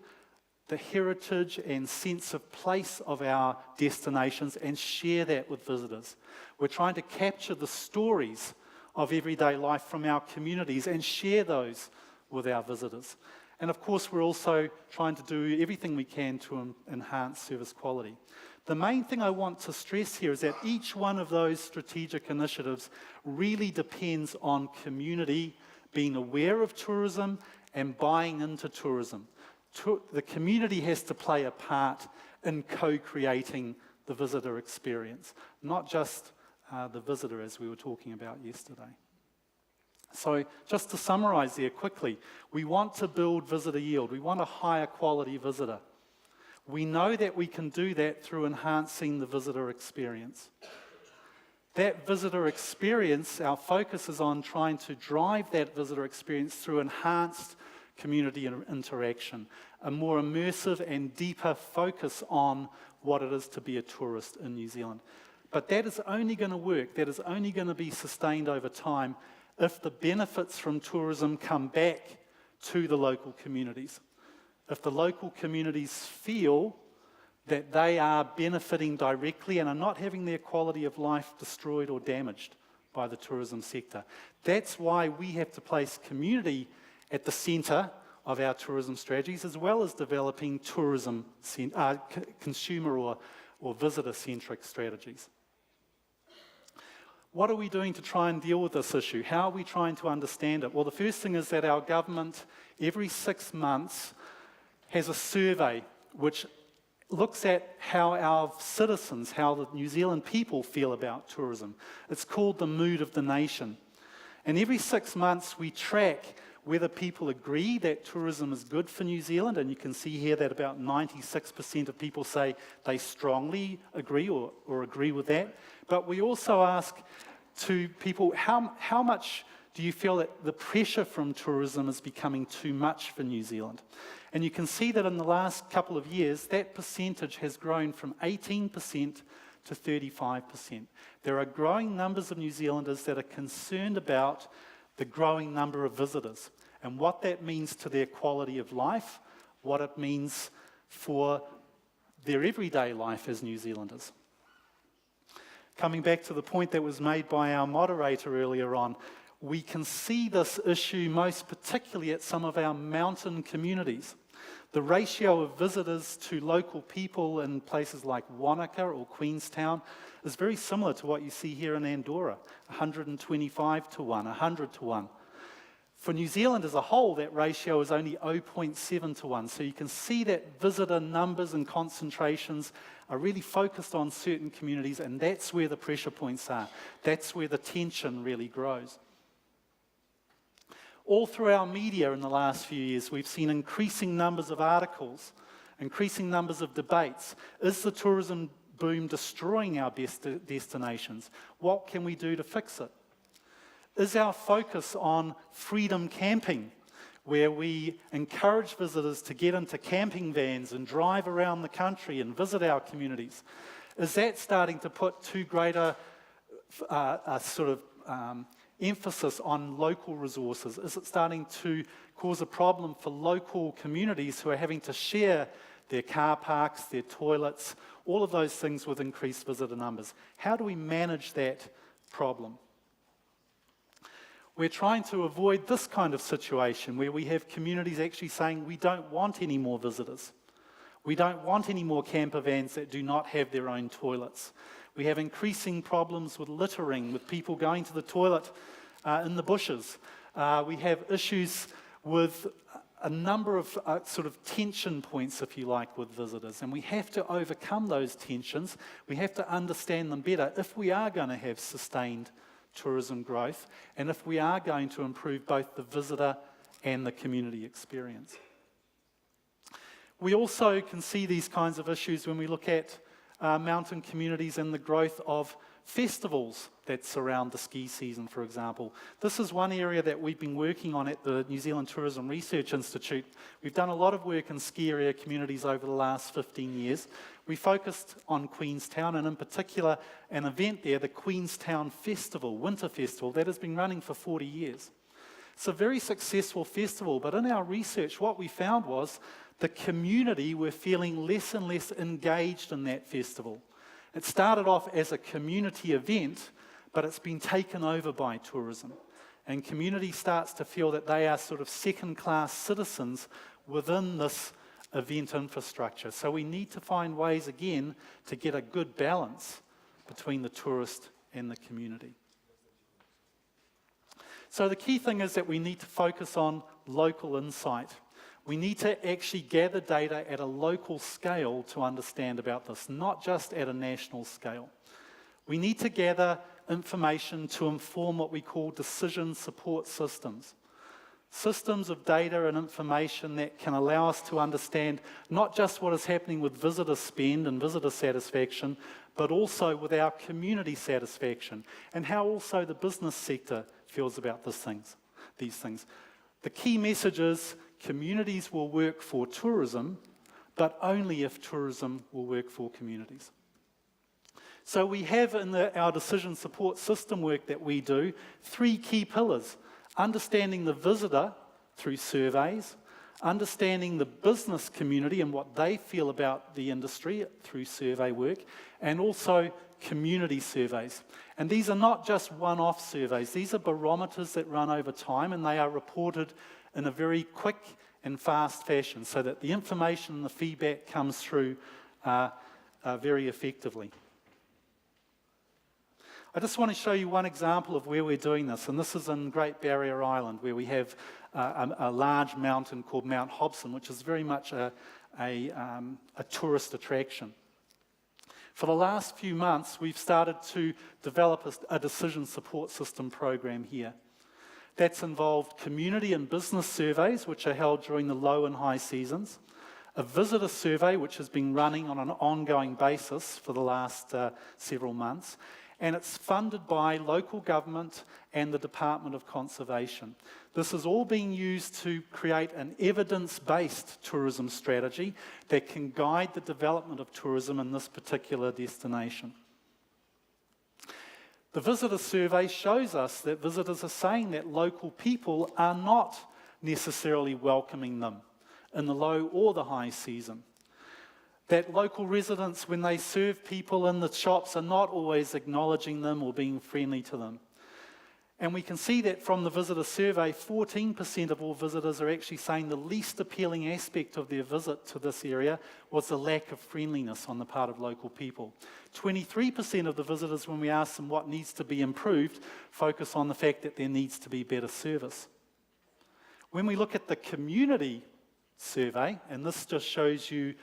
the heritage and sense of place of our destinations and share that with visitors. We're trying to capture the stories of everyday life from our communities and share those with our visitors. And of course, we're also trying to do everything we can to enhance service quality. The main thing I want to stress here is that each one of those strategic initiatives really depends on community being aware of tourism and buying into tourism. The community has to play a part in co-creating the visitor experience, not just the visitor, as we were talking about yesterday. So just to summarise there quickly, we want to build visitor yield. We want a higher quality visitor. We know that we can do that through enhancing the visitor experience. That visitor experience, our focus is on trying to drive that visitor experience through enhanced community interaction, a more immersive and deeper focus on what it is to be a tourist in New Zealand. But that is only going to work, that is only going to be sustained over time if the benefits from tourism come back to the local communities. If the local communities feel that they are benefiting directly and are not having their quality of life destroyed or damaged by the tourism sector. That's why we have to place community at the centre of our tourism strategies, as well as developing tourism consumer or visitor-centric strategies. What are we doing to try and deal with this issue? How are we trying to understand it? Well, the first thing is that our government, every 6 months, has a survey which looks at how our citizens, how the New Zealand people feel about tourism. It's called the Mood of the Nation. And every 6 months we track whether people agree that tourism is good for New Zealand, and you can see here that about 96% of people say they strongly agree or agree with that. But we also ask to people, how much do you feel that the pressure from tourism is becoming too much for New Zealand? And you can see that in the last couple of years, that percentage has grown from 18% to 35%. There are growing numbers of New Zealanders that are concerned about the growing number of visitors and what that means to their quality of life, what it means for their everyday life as New Zealanders. Coming back to the point that was made by our moderator earlier on, we can see this issue most particularly at some of our mountain communities. The ratio of visitors to local people in places like Wanaka or Queenstown is very similar to what you see here in Andorra, 125 to 1, 100 to 1. For New Zealand as a whole, that ratio is only 0.7 to 1. So you can see that visitor numbers and concentrations are really focused on certain communities, and that's where the pressure points are. That's where the tension really grows. All through our media in the last few years, we've seen increasing numbers of articles, increasing numbers of debates. Is the tourism boom destroying our best destinations? What can we do to fix it? Is our focus on freedom camping, where we encourage visitors to get into camping vans and drive around the country and visit our communities, is that starting to put too great a emphasis on local resources? Is it starting to cause a problem for local communities who are having to share their car parks, their toilets, all of those things with increased visitor numbers? How do we manage that problem? We're trying to avoid this kind of situation where we have communities actually saying we don't want any more visitors. We don't want any more camper vans that do not have their own toilets. We have increasing problems with littering, with people going to the toilet in the bushes. We have issues with a number of tension points, if you like, with visitors. And we have to overcome those tensions. We have to understand them better if we are going to have sustained tourism growth and if we are going to improve both the visitor and the community experience. We also can see these kinds of issues when we look at mountain communities and the growth of festivals that surround the ski season, for example. This is one area that we've been working on at the New Zealand Tourism Research Institute. We've done a lot of work in ski area communities over the last 15 years. We focused on Queenstown, and in particular an event there, the Queenstown Festival, Winter Festival, that has been running for 40 years. It's a very successful festival, but in our research what we found was the community were feeling less and less engaged in that festival. It started off as a community event, but it's been taken over by tourism. And community starts to feel that they are sort of second-class citizens within this event infrastructure. So we need to find ways, again, to get a good balance between the tourist and the community. So the key thing is that we need to focus on local insight. We need to actually gather data at a local scale to understand about this, not just at a national scale. We need to gather information to inform what we call decision support systems. Systems of data and information that can allow us to understand not just what is happening with visitor spend and visitor satisfaction, but also with our community satisfaction and how also the business sector feels about these things. The key message is communities will work for tourism, but only if tourism will work for communities. So we have in our decision support system work that we do 3 key pillars: understanding the visitor through surveys, understanding the business community and what they feel about the industry through survey work, and also community surveys. And these are not just one-off surveys, these are barometers that run over time, and they are reported in a very quick and fast fashion so that the information and the feedback comes through very effectively. I just want to show you one example of where we're doing this, and this is in Great Barrier Island, where we have a large mountain called Mount Hobson, which is very much a tourist attraction. For the last few months, we've started to develop a decision support system program here. That's involved community and business surveys, which are held during the low and high seasons, a visitor survey, which has been running on an ongoing basis for the last several months, and it's funded by local government and the Department of Conservation. This is all being used to create an evidence-based tourism strategy that can guide the development of tourism in this particular destination. The visitor survey shows us that visitors are saying that local people are not necessarily welcoming them in the low or the high season. That local residents, when they serve people in the shops, are not always acknowledging them or being friendly to them. And we can see that from the visitor survey, 14% of all visitors are actually saying the least appealing aspect of their visit to this area was the lack of friendliness on the part of local people. 23% of the visitors, when we ask them what needs to be improved, focus on the fact that there needs to be better service. When we look at the community survey, and this just shows you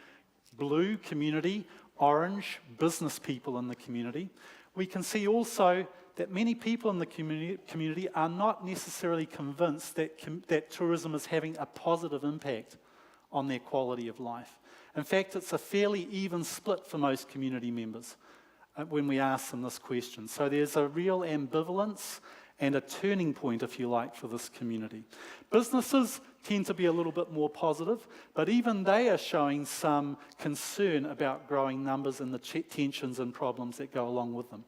blue community, orange business people in the community, we can see also that many people in the community are not necessarily convinced that tourism is having a positive impact on their quality of life. In fact, it's a fairly even split for most community members when we ask them this question. So there's a real ambivalence and a turning point, if you like, for this community. Businesses tend to be a little bit more positive, but even they are showing some concern about growing numbers and the tensions and problems that go along with them.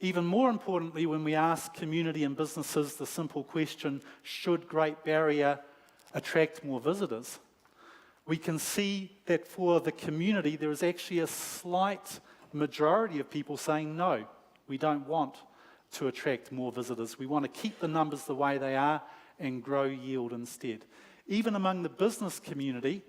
Even more importantly, when we ask community and businesses the simple question, should Great Barrier attract more visitors? We can see that for the community, there is actually a slight majority of people saying, no, we don't want to attract more visitors. We want to keep the numbers the way they are and grow yield instead. Even among the business community,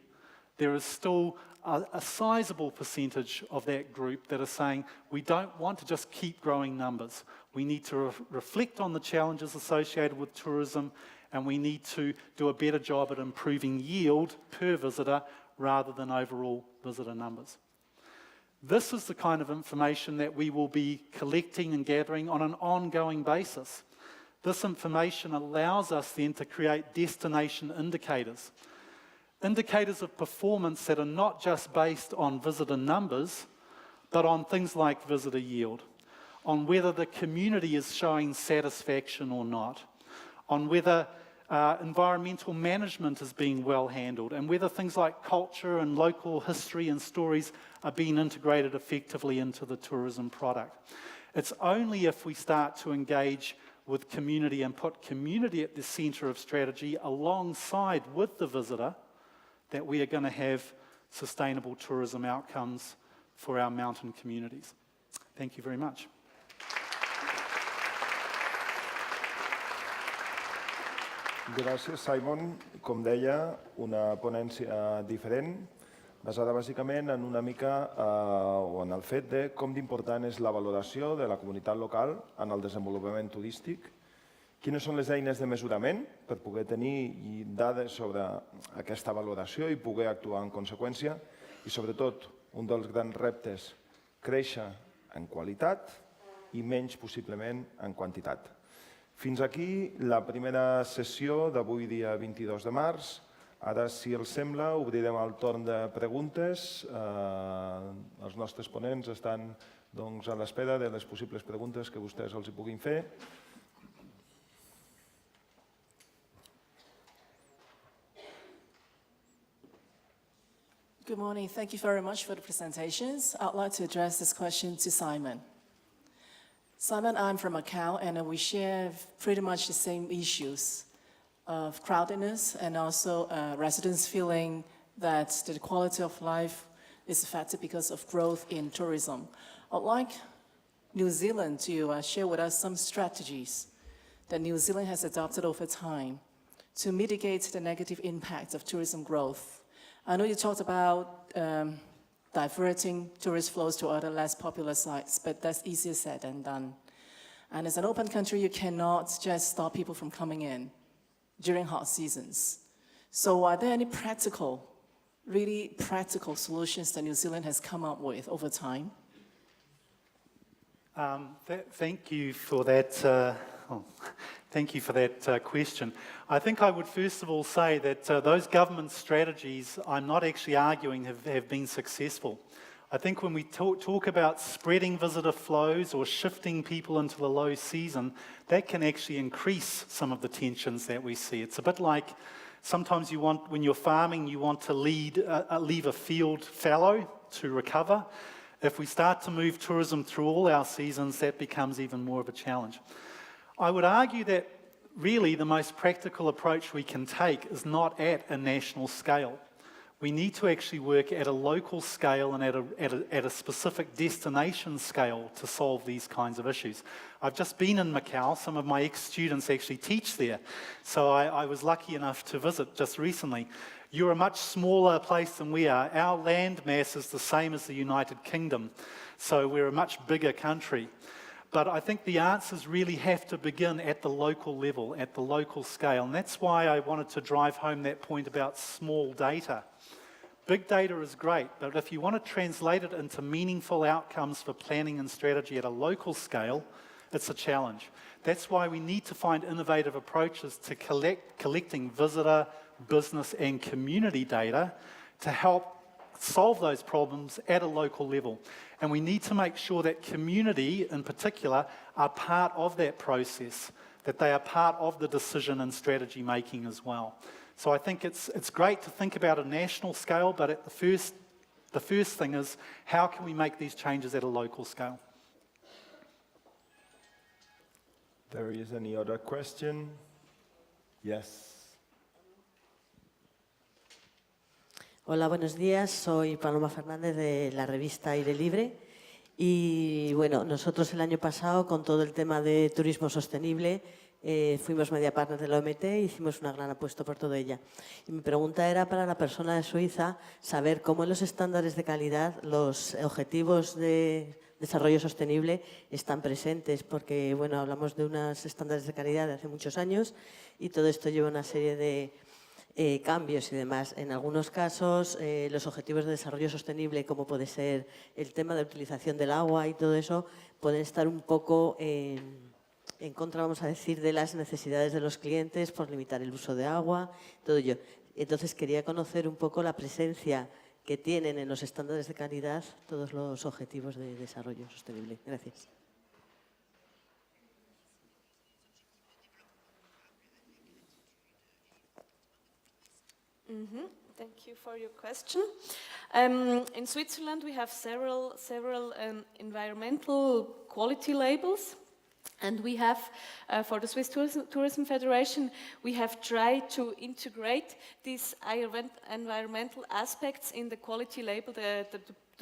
there is still a sizable percentage of that group that are saying we don't want to just keep growing numbers. We need to reflect on the challenges associated with tourism, and we need to do a better job at improving yield per visitor rather than overall visitor numbers. This is the kind of information that we will be collecting and gathering on an ongoing basis. This information allows us then to create destination indicators. Indicators of performance that are not just based on visitor numbers, but on things like visitor yield, on whether the community is showing satisfaction or not, on whether environmental management is being well handled, and whether things like culture and local history and stories are being integrated effectively into the tourism product. It's only if we start to engage with community and put community at the centre of strategy alongside with the visitor that we are going to have sustainable tourism outcomes for our mountain communities. Thank you very much. Gràcies, Simon. Com deia, una ponència diferent, basada bàsicament en una mica o en el fet de com d'important és la valoració de la comunitat local en el desenvolupament turístic, quines són les eines de mesurament per poder tenir dades sobre aquesta valoració i poder actuar en conseqüència i, sobretot, un dels grans reptes, créixer en qualitat i menys, possiblement, en quantitat. Fins aquí la primera sessió d'avui, dia 22 de març. Ara, si els sembla, obrirem el torn de preguntes. Els nostres ponents estan a l'espera de les possibles preguntes que vostès els hi puguin fer. Good morning. Thank you very much for the presentations. I'd like to address this question to Simon. Simon, I'm from Macau, and we share pretty much the same issues of crowdedness and also residents feeling that the quality of life is affected because of growth in tourism. I'd like New Zealand to share with us some strategies that New Zealand has adopted over time to mitigate the negative impact of tourism growth. I know you talked about diverting tourist flows to other less popular sites, but that's easier said than done. And as an open country, you cannot just stop people from coming in during hot seasons. So are there any really practical solutions that New Zealand has come up with over time? Thank you for that. Thank you for that question. I think I would first of all say that those government strategies, I'm not actually arguing have been successful. I think when we talk about spreading visitor flows or shifting people into the low season, that can actually increase some of the tensions that we see. It's a bit like sometimes when you're farming, you want to leave a field fallow to recover. If we start to move tourism through all our seasons, that becomes even more of a challenge. I would argue that really the most practical approach we can take is not at a national scale. We need to actually work at a local scale and at a specific destination scale to solve these kinds of issues. I've just been in Macau. Some of my ex-students actually teach there. So I was lucky enough to visit just recently. You're a much smaller place than we are. Our land mass is the same as the United Kingdom. So we're a much bigger country. But I think the answers really have to begin at the local level, at the local scale. And that's why I wanted to drive home that point about small data. Big data is great, but if you want to translate it into meaningful outcomes for planning and strategy at a local scale, it's a challenge. That's why we need to find innovative approaches to collecting visitor, business, and community data to help solve those problems at a local level. And we need to make sure that community, in particular, are part of that process, that they are part of the decision and strategy making as well. So I think it's great to think about a national scale, but the first thing is, how can we make these changes at a local scale? There is any other question? Yes. Hola, buenos días. Soy Paloma Fernández de la revista Aire Libre. Y bueno, nosotros el año pasado, con todo el tema de turismo sostenible, fuimos media partner de la OMT e hicimos una gran apuesta por todo ella. Y mi pregunta era para la persona de Suiza saber cómo en los estándares de calidad los objetivos de desarrollo sostenible están presentes, porque bueno, hablamos de unos estándares de calidad de hace muchos años y todo esto lleva una serie de cambios y demás. En algunos casos, los objetivos de desarrollo sostenible, como puede ser el tema de utilización del agua y todo eso, pueden estar un poco en contra, vamos a decir, de las necesidades de los clientes por limitar el uso de agua, todo ello. Entonces, quería conocer un poco la presencia que tienen en los estándares de calidad todos los objetivos de desarrollo sostenible. Gracias. Thank you for your question. In Switzerland, we have several environmental quality labels, and we have, for the Swiss Tourism Federation, we have tried to integrate these environmental aspects in the quality label, the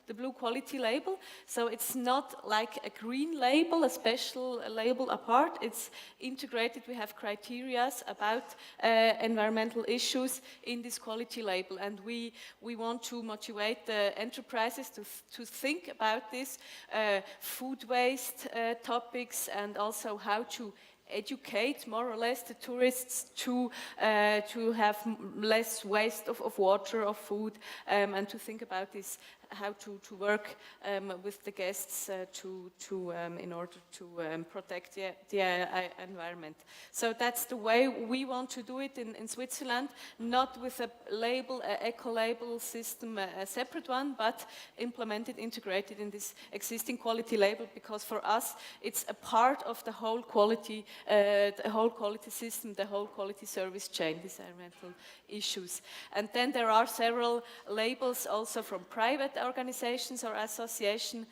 the blue quality label. So it's not like a green label, a special label apart. It's integrated. We have criteria about environmental issues in this quality label, and we want to motivate the enterprises to think about this food waste topics, and also how to educate more or less the tourists to have less waste of water, of food, and to think about this, how to work with the guests in order to protect the environment. So that's the way we want to do it in Switzerland, not with a label, an eco-label system, a separate one, but implemented, integrated in this existing quality label, because for us it's a part of the whole quality system, the whole quality service chain, these environmental issues. And then there are several labels also from private organizations or associations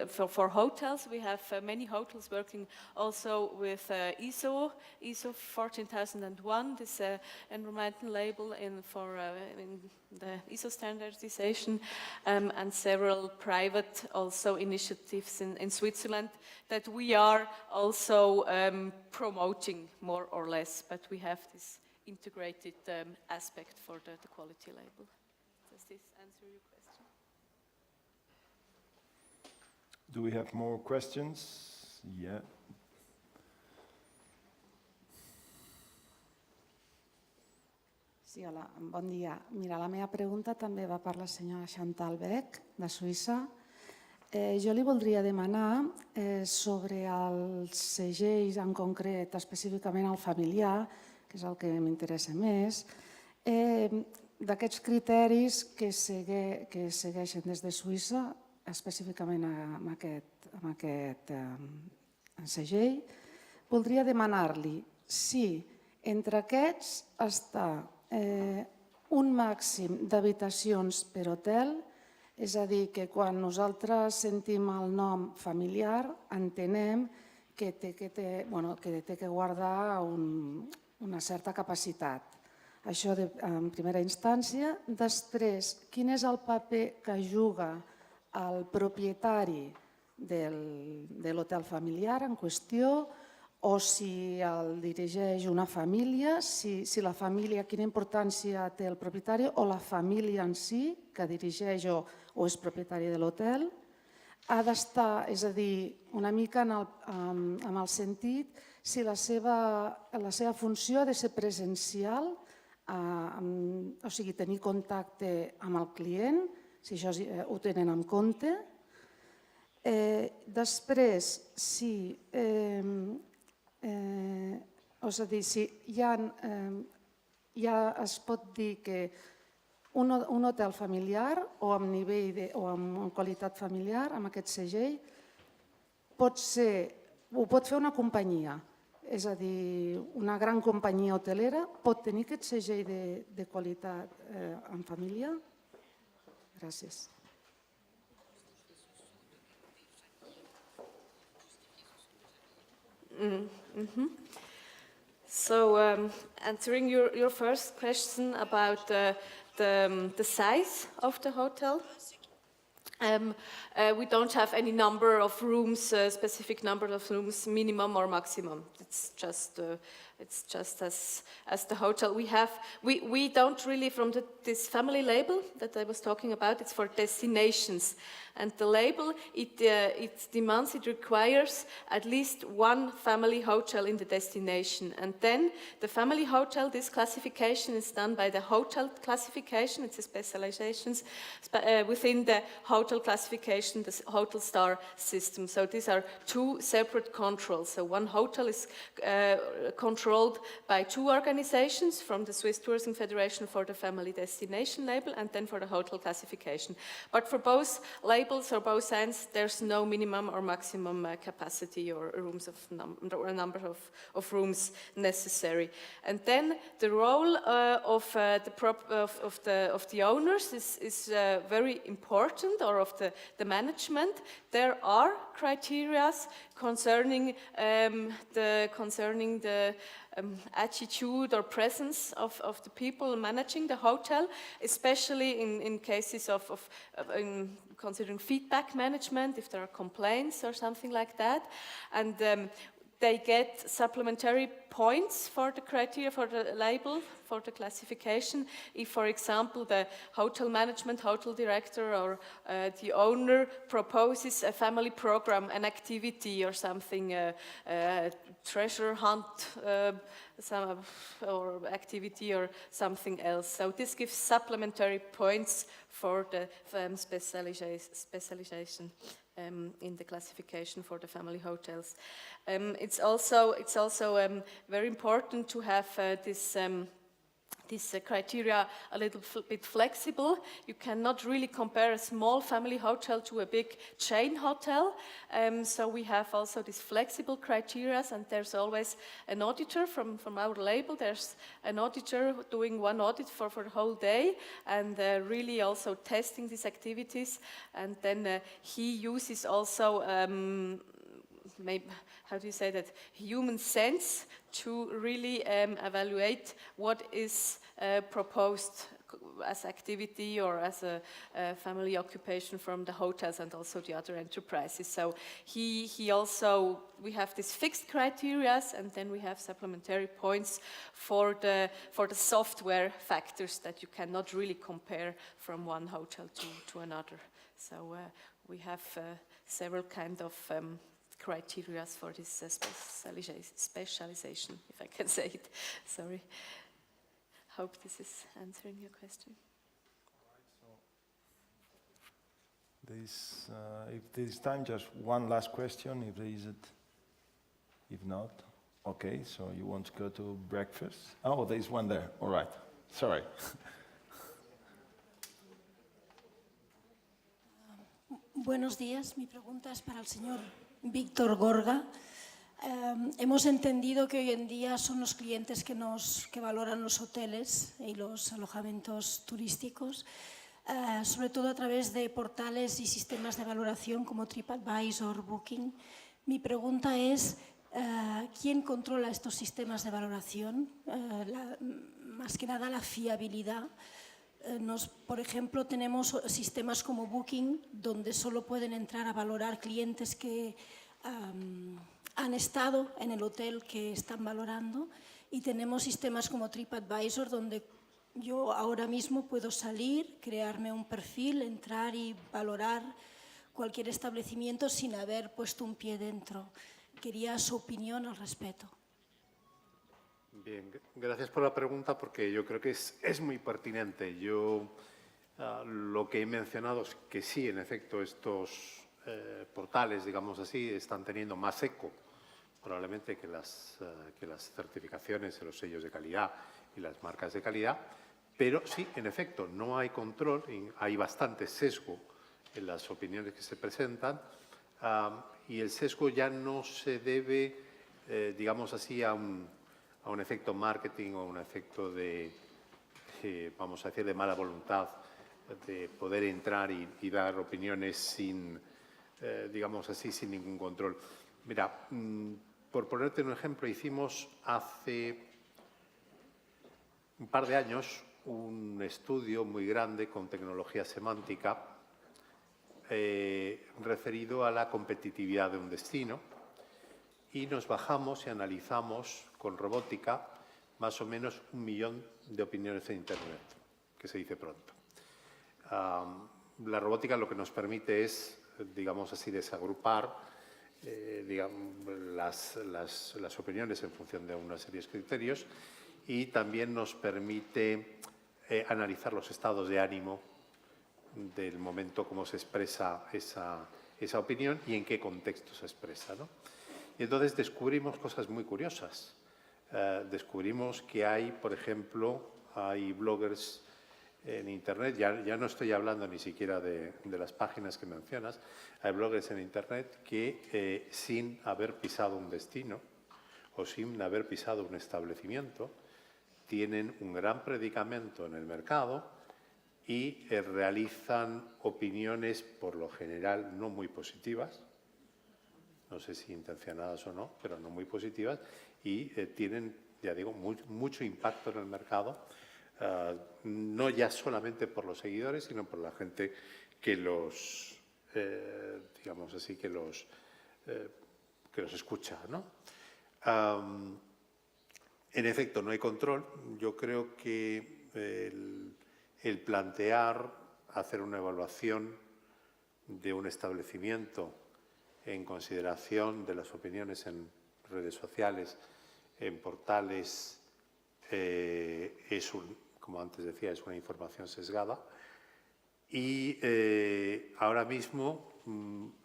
for hotels. We have many hotels working also with ISO 14001, this environmental label in the ISO standardization, and several private also initiatives in Switzerland that we are also promoting more or less, but we have this integrated aspect for the quality label. Does this answer your question? Do we have more questions? Yeah. Sí, hola, bon dia. Mira, la meva pregunta també va per la senyora Chantal Beck, de Suïssa. Jo li voldria demanar sobre els segells en concret, específicament el familiar, que és el que m'interessa més, d'aquests criteris que segueixen des de Suïssa, específicament amb aquest segell, voldria demanar-li si entre aquests està un màxim d'habitacions per hotel, és a dir, que quan nosaltres sentim el nom familiar entenem que té que guardar una certa capacitat. Això en primera instància. Després, quin és el paper que juga el propietari de l'hotel familiar en qüestió, o si el dirigeix una família, si la família, quina importància té el propietari o la família en si, que dirigeix o és propietari de l'hotel. Ha d'estar, és a dir, una mica en el sentit si la seva funció ha de ser presencial, o sigui, tenir contacte amb el client, si això ho tenen en compte. Després, si ja es pot dir que un hotel familiar o amb nivell o amb qualitat familiar, amb aquest segell, ho pot fer una companyia, és a dir, una gran companyia hotelera pot tenir aquest segell de qualitat en família? Gràcies. So answering your first question about the size of the hotel, we don't have any number of rooms, specific number of rooms, minimum or maximum. It's just as the hotel we have. We don't really, from this family label that I was talking about, it's for destinations. And the label, it demands, it requires at least one family hotel in the destination. And then the family hotel, this classification is done by the hotel classification. It's a specialization within the hotel classification, the hotel star system. So these are two separate controls. So one hotel is controlled by two organizations, from the Swiss Tourism Federation for the family destination label and then for the hotel classification. But for both labels or both signs, there's no minimum or maximum capacity or rooms or a number of rooms necessary. And then the role of the owners is very important, or or of the management, there are criteria concerning the attitude or presence of the people managing the hotel, especially in cases of considering feedback management, if there are complaints or something like that. And they get supplementary points for the criteria, for the label, for the classification. If, for example, the hotel management, hotel director, or the owner proposes a family program, an activity or something, treasure hunt, or activity or something else. So this gives supplementary points for the specialization in the classification for the family hotels. It's also very important to have this criteria a little bit flexible. You cannot really compare a small family hotel to a big chain hotel. So we have also these flexible criteria, and there's always an auditor from our label. There's an auditor doing one audit for the whole day, and really also testing these activities. And then he uses also maybe, how do you say that, human sense to really evaluate what is proposed as activity or as a family occupation from the hotels and also the other enterprises. So he also, we have these fixed criteria, and then we have supplementary points for the software factors that you cannot really compare from one hotel to another. So we have several kind of criteria for this specialization, if I can say it. Sorry. Hope this is answering your question. If there is time, just one last question, if there isn't. If not, okay, so you want to go to breakfast? Oh, there is one there, all right, sorry. Buenos días, mi pregunta es para el señor Víctor Gorga. Hemos entendido que hoy en día son los clientes que valoran los hoteles y los alojamientos turísticos, sobre todo a través de portales y sistemas de valoración como TripAdvisor, Booking. Mi pregunta es, ¿quién controla estos sistemas de valoración? Más que nada la fiabilidad. Por ejemplo, tenemos sistemas como Booking, donde solo pueden entrar a valorar clientes que han estado en el hotel que están valorando, y tenemos sistemas como TripAdvisor, donde yo ahora mismo puedo salir, crearme un perfil, entrar y valorar cualquier establecimiento sin haber puesto un pie dentro. Quería su opinión al respecto. Bien, gracias por la pregunta, porque yo creo que es muy pertinente. Yo lo que he mencionado es que sí, en efecto, estos portales, digamos así, están teniendo más eco probablemente que las certificaciones, los sellos de calidad y las marcas de calidad, pero sí, en efecto, no hay control, hay bastante sesgo en las opiniones que se presentan, y el sesgo ya no se debe, digamos así, a un efecto marketing o un efecto de, vamos a decir, de mala voluntad, de poder entrar y dar opiniones sin, digamos así, sin ningún control. Mira, por ponerte un ejemplo, hicimos hace un par de años un estudio muy grande con tecnología semántica referido a la competitividad de un destino, y nos bajamos y analizamos con robótica más o menos 1 millón de opiniones en Internet, que se dice pronto. La robótica lo que nos permite es, digamos así, desagrupar las opiniones en función de una serie de criterios, y también nos permite analizar los estados de ánimo del momento, cómo se expresa esa opinión y en qué contexto se expresa, ¿no? Y entonces descubrimos cosas muy curiosas. Descubrimos que hay, por ejemplo, hay bloggers en Internet, ya no estoy hablando ni siquiera de las páginas que mencionas, hay bloggers en Internet que sin haber pisado un destino o sin haber pisado un establecimiento, tienen un gran predicamento en el mercado y realizan opiniones por lo general no muy positivas, no sé si intencionadas o no, pero no muy positivas, y tienen, ya digo, mucho impacto en el mercado, no ya solamente por los seguidores, sino por la gente que los, digamos así, que los escucha, ¿no? En efecto, no hay control. Yo creo que el plantear, hacer una evaluación de un establecimiento en consideración de las opiniones en redes sociales, en portales, como antes decía, es una información sesgada. Y ahora mismo,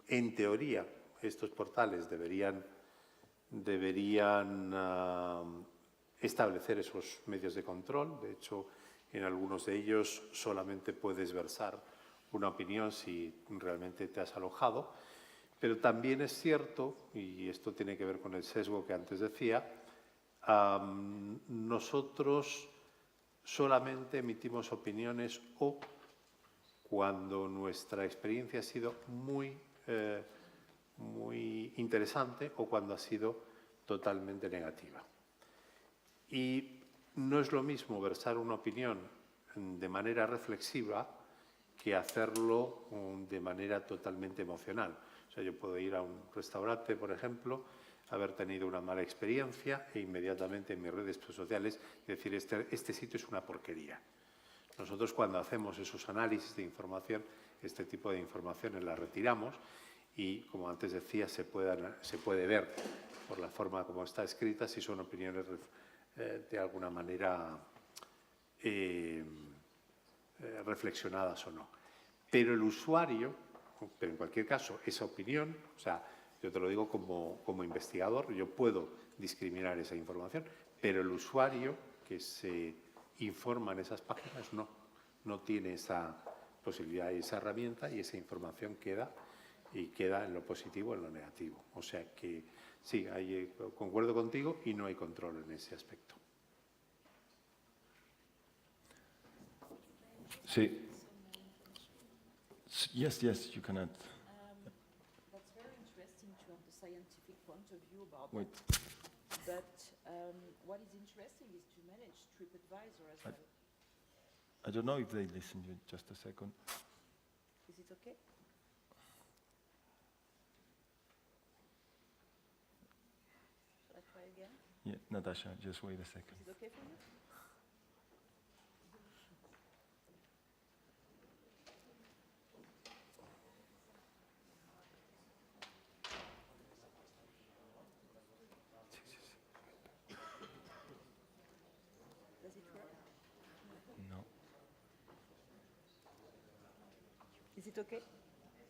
en teoría, estos portales deberían establecer esos medios de control. De hecho, en algunos de ellos solamente puedes versar una opinión si realmente te has alojado. Pero también es cierto, y esto tiene que ver con el sesgo que antes decía, nosotros solamente emitimos opiniones o cuando nuestra experiencia ha sido muy interesante o cuando ha sido totalmente negativa. Y no es lo mismo versar una opinión de manera reflexiva que hacerlo de manera totalmente emocional. O sea, yo puedo ir a un restaurante, por ejemplo, haber tenido una mala experiencia e inmediatamente en mis redes sociales decir este sitio es una porquería. Nosotros cuando hacemos esos análisis de información, este tipo de informaciones las retiramos y, como antes decía, se puede ver por la forma como está escrita si son opiniones de alguna manera reflexionadas o no. Pero el usuario, pero en cualquier caso, esa opinión, o sea, yo te lo digo como investigador, yo puedo discriminar esa información, pero el usuario que se informa en esas páginas no tiene esa posibilidad y esa herramienta y esa información queda en lo positivo o en lo negativo. O sea que sí, concuerdo contigo y no hay control en ese aspecto. Sí. Yes, you can add. That's very interesting to have the scientific point of view about Wait. that. But what is interesting is to manage TripAdvisor as well. I don't know if they listen. Just a second. Is it okay? Shall I try again? Yeah, Natasha, just wait a second. Is it okay for you? Does it work? No. Is it okay?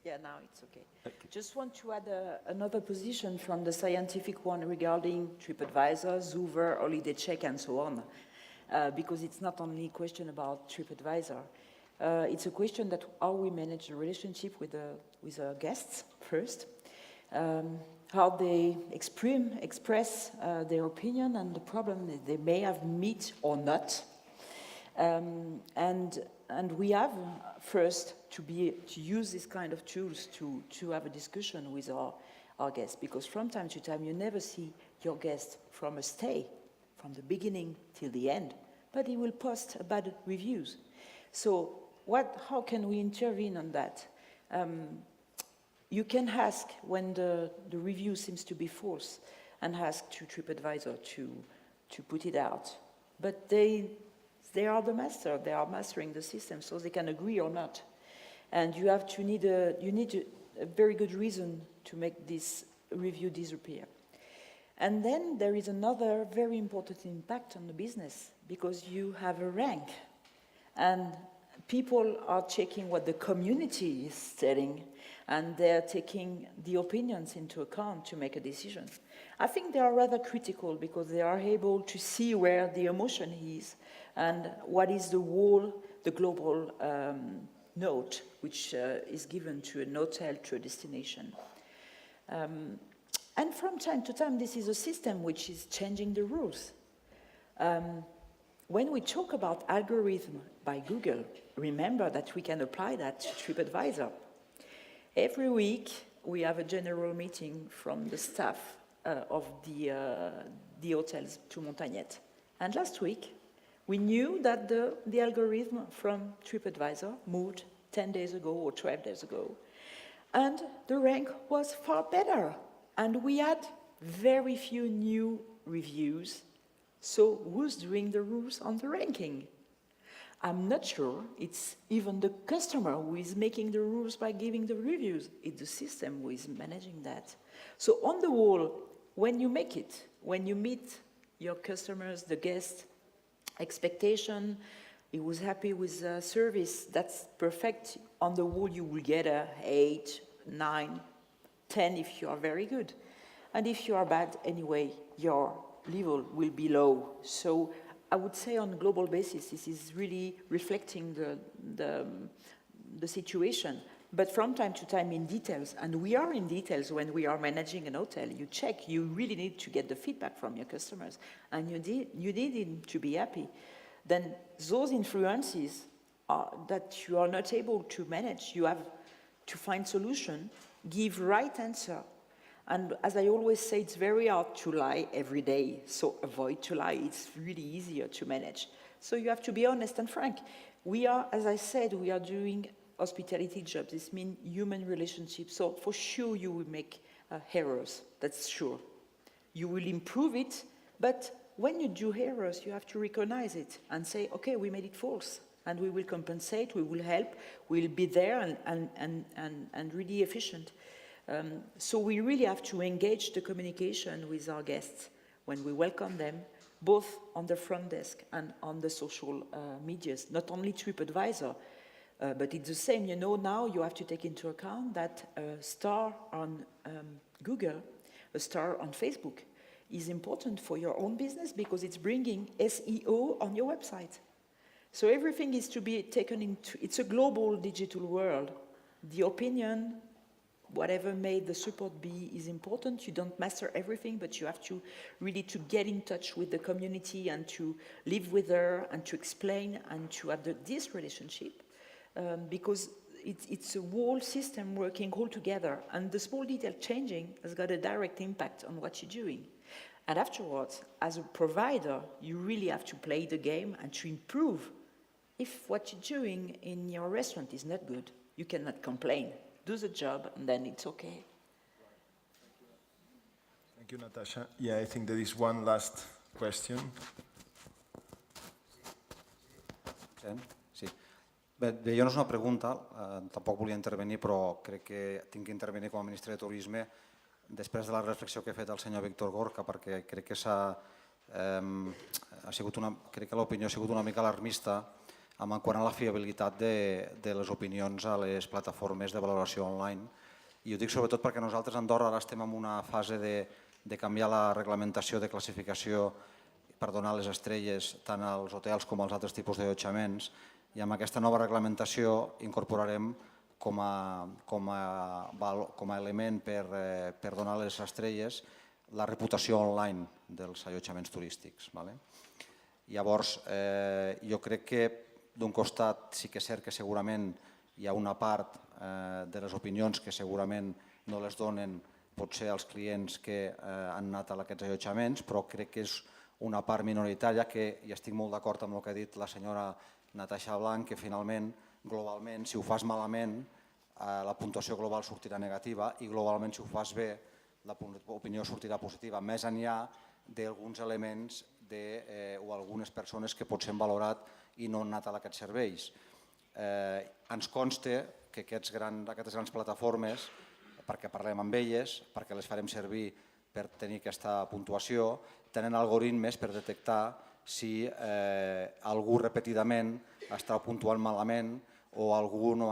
Yeah, now it's okay. Just want to add another position from the scientific one regarding TripAdvisor, Zoover, Holiday Check, and so on, because it's not only a question about TripAdvisor. It's a question that how we manage the relationship with our guests first, how they express their opinion and the problem that they may have met or not. And we have first to use this kind of tools to have a discussion with our guests, because from time to time you never see your guest from a stay, from the beginning till the end, but he will post bad reviews. So how can we intervene on that? You can ask when the review seems to be false and ask to TripAdvisor to put it out, but they are the master. They are mastering the system, so they can agree or not. And you need a very good reason to make this review disappear. And then there is another very important impact on the business, because you have a rank, and people are checking what the community is telling, and they're taking the opinions into account to make a decision. I think they are rather critical because they are able to see where the emotion is and what is the global note which is given to an hotel, to a destination. And from time to time, this is a system which is changing the rules. when we talk about algorithm by Google, remember that we can apply that to TripAdvisor. Every week, we have a general meeting from the staff of the hotels to Montagnette. And last week, we knew that the algorithm from TripAdvisor moved 10 days ago or 12 days ago. And the rank was far better. And we had very few new reviews. So who's doing the rules on the ranking? I'm not sure it's even the customer who is making the rules by giving the reviews. It's the system who is managing that. So on the whole, when you make it, when you meet your customers, the guest expectation, he was happy with the service, that's perfect. On the whole, you will get a 8, 9, 10 if you are very good. And if you are bad, anyway, your level will be low. So I would say on a global basis, this is really reflecting the situation. But from time to time in details, and we are in details when we are managing an hotel, you check, you really need to get the feedback from your customers, and you need to be happy. Then those influences that you are not able to manage, you have to find solution, give right answer. And as I always say, it's very hard to lie every day, so avoid to lie. It's really easier to manage. So you have to be honest and frank. We are, as I said, we are doing hospitality jobs. This means human relationships. So for sure you will make errors, that's sure. You will improve it, but when you do errors, you have to recognize it and say, okay, we made it false, and we will compensate, we will help, we'll be there and really efficient. So we really have to engage the communication with our guests when we welcome them, both on the front desk and on the social medias, not only TripAdvisor, but it's the same. You know, now you have to take into account that a star on Google, a star on Facebook is important for your own business because it's bringing SEO on your website. So everything is to be taken into, it's a global digital world. The opinion, whatever may the support be, is important. You don't master everything, but you have to really to get in touch with the community and to live with her and to explain and to have this relationship because it's a whole system working all together, and the small detail changing has got a direct impact on what you're doing. And afterwards, as a provider, you really have to play the game and to improve. If what you're doing in your restaurant is not good, you cannot complain. Do the job, and then it's okay. Thank you, Natasha. Yeah, I think there is one last question. Sí. Bé, jo no és una pregunta, tampoc volia intervenir, però crec que tinc que intervenir com a ministre de Turisme després de la reflexió que ha fet el senyor Víctor Gorka, perquè crec que crec que l'opinió ha sigut una mica alarmista en quant a la fiabilitat de les opinions a les plataformes de valoració online. I ho dic sobretot perquè nosaltres a Andorra ara estem en una fase de canviar la reglamentació de classificació per donar les estrelles tant als hotels com als altres tipus d'allotjaments, i amb aquesta nova reglamentació incorporarem com a element per donar les estrelles la reputació online dels allotjaments turístics. Llavors, jo crec que d'un costat sí que és cert que segurament hi ha una part de les opinions que segurament no les donen potser als clients que han anat a aquests allotjaments, però crec que és una part minoritària que, i estic molt d'acord amb el que ha dit la senyora Natasha Blanc, que finalment, globalment, si ho fas malament, la puntuació global sortirà negativa i globalment, si ho fas bé, l'opinió sortirà positiva, més enllà d'alguns elements o algunes persones que potser han valorat i no han anat a aquests serveis. Ens consta que aquestes grans plataformes, perquè parlem amb elles, perquè les farem servir per tenir aquesta puntuació, tenen algoritmes per detectar si algú repetidament està puntuant malament o algú no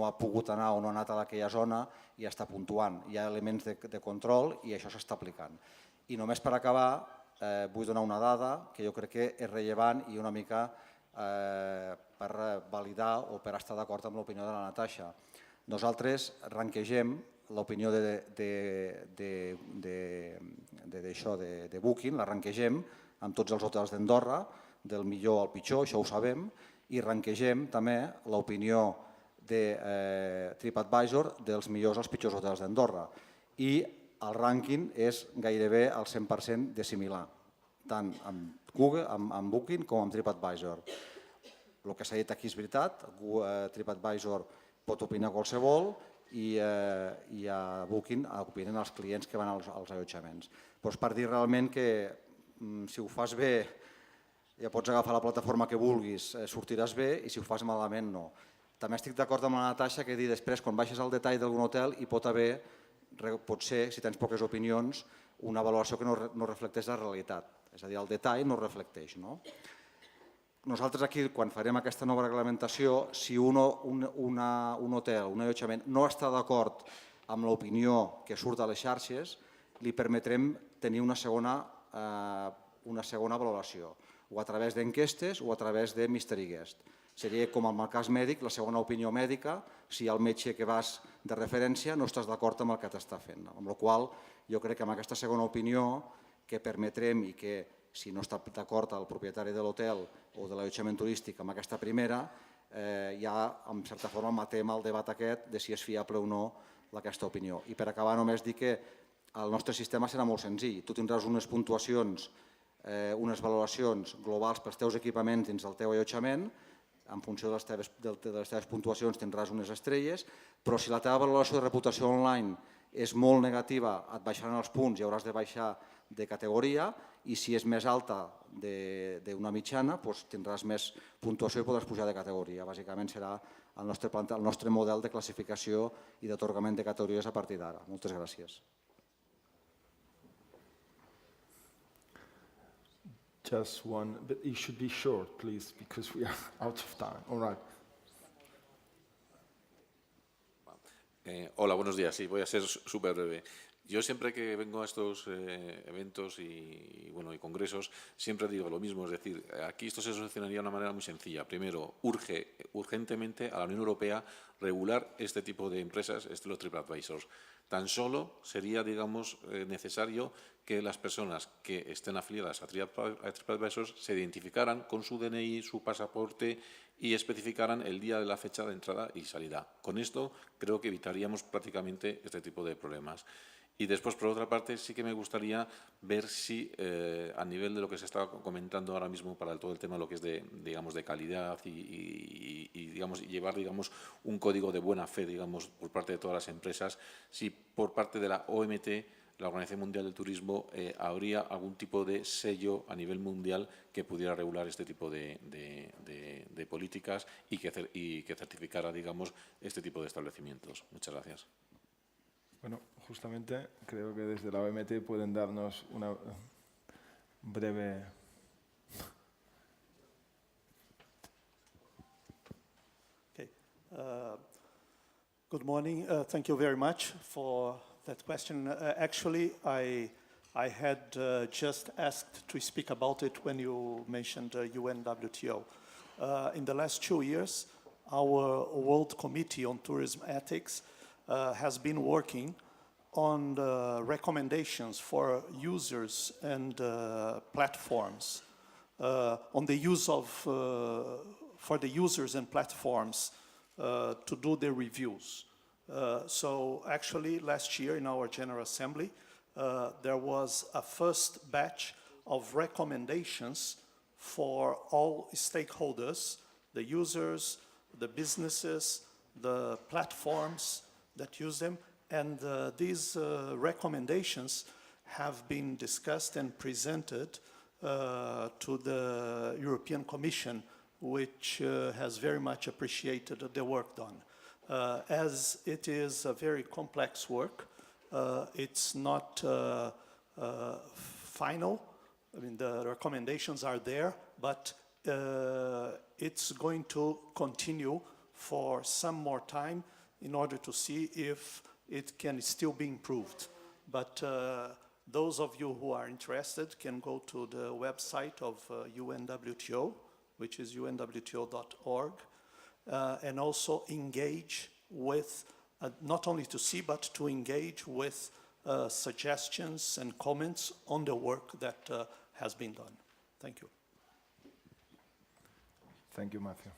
ha pogut anar o no ha anat a aquella zona i està puntuant. Hi ha elements de control i això s'està aplicant. I només per acabar, vull donar una dada que jo crec que és rellevant i una mica per validar o per estar d'acord amb l'opinió de la Natasha. Nosaltres ranquegem l'opinió de Booking, la ranquegem amb tots els hotels d'Andorra del millor al pitjor, això ho sabem, i ranquegem també l'opinió de TripAdvisor dels millors als pitjors hotels d'Andorra. I el rànquing és gairebé al 100% de similar, tant amb Google, amb Booking com amb TripAdvisor. El que s'ha dit aquí és veritat, TripAdvisor pot opinar qualsevol i a Booking opinen els clients que van als allotjaments. Però és per dir realment que si ho fas bé ja pots agafar la plataforma que vulguis, sortiràs bé, i si ho fas malament no. També estic d'acord amb la Natasha que dir després, quan baixes al detall d'algun hotel, hi pot haver, potser, si tens poques opinions, una valoració que no reflecteix la realitat. És a dir, el detall no reflecteix. Nosaltres aquí, quan farem aquesta nova reglamentació, si un hotel, un allotjament, no està d'acord amb l'opinió que surt a les xarxes, li permetrem tenir una segona valoració, o a través d'enquestes o a través de mystery guest. Seria com en el cas mèdic, la segona opinió mèdica, si al metge que vas de referència no estàs d'acord amb el que t'està fent. Amb la qual jo crec que amb aquesta segona opinió que permetrem i que si no està d'acord el propietari de l'hotel o de l'allotjament turístic amb aquesta primera, ja en certa forma matem el debat aquest de si és fiable o no aquesta opinió. I per acabar només dir que el nostre sistema serà molt senzill. Tu tindràs unes puntuacions, unes valoracions globals pels teus equipaments dins del teu allotjament. En funció de les teves puntuacions tindràs unes estrelles, però si la teva valoració de reputació online és molt negativa, et baixaran els punts i hauràs de baixar de categoria, i si és més alta d'una mitjana, tindràs més puntuació i podràs pujar de categoria. Bàsicament serà el nostre model de classificació i d'atorgament de categories a partir d'ara. Moltes gràcies. Just one, but it should be short, please, because we are out of time. All right. Hola, buenos días. Sí, voy a ser súper breve. Yo siempre que vengo a estos eventos y congresos, siempre digo lo mismo, es decir, aquí esto se solucionaría de una manera muy sencilla. Primero, urge urgentemente a la Unión Europea regular este tipo de empresas, los TripAdvisors. Tan solo sería, digamos, necesario que las personas que estén afiliadas a TripAdvisor se identificaran con su DNI, su pasaporte y especificaran el día de la fecha de entrada y salida. Con esto creo que evitaríamos prácticamente este tipo de problemas. Y después, por otra parte, sí que me gustaría ver si a nivel de lo que se está comentando ahora mismo para todo el tema de lo que es de calidad y llevar un código de buena fe por parte de todas las empresas, si por parte de la OMT, la Organización Mundial del Turismo, habría algún tipo de sello a nivel mundial que pudiera regular este tipo de políticas y que certificara este tipo de establecimientos. Muchas gracias. Bueno, justamente creo que desde la OMT pueden darnos una breve... Okay. Good morning. Thank you very much for that question. Actually, I had just asked to speak about it when you mentioned UNWTO. In the last 2 years, our World Committee on Tourism Ethics has been working on the recommendations for users and platforms, on the use of, for the users and platforms to do the reviews. So actually last year in our General Assembly, there was a first batch of recommendations for all stakeholders, the users, the businesses, the platforms that use them, and these recommendations have been discussed and presented to the European Commission, which has very much appreciated the work done. As it is a very complex work, it's not final. I mean, the recommendations are there, but it's going to continue for some more time in order to see if it can still be improved. But those of you who are interested can go to the website of UNWTO, which is unwto.org, and also engage with, not only to see, but to engage with suggestions and comments on the work that has been done. Thank you. Thank you, Matthew.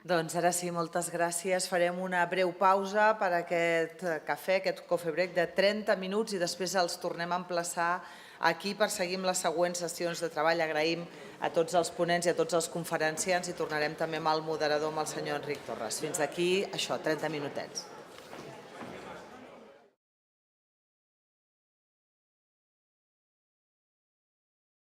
Doncs ara sí, moltes gràcies. Farem una breu pausa per aquest cafè, aquest coffee break de 30 minuts i després els tornem a emplaçar aquí per seguir amb les següents sessions de treball. Agraïm a tots els ponents i a tots els conferenciants i tornarem també amb el moderador, amb el senyor Enric Torres. Fins aquí, això, 30 minutets.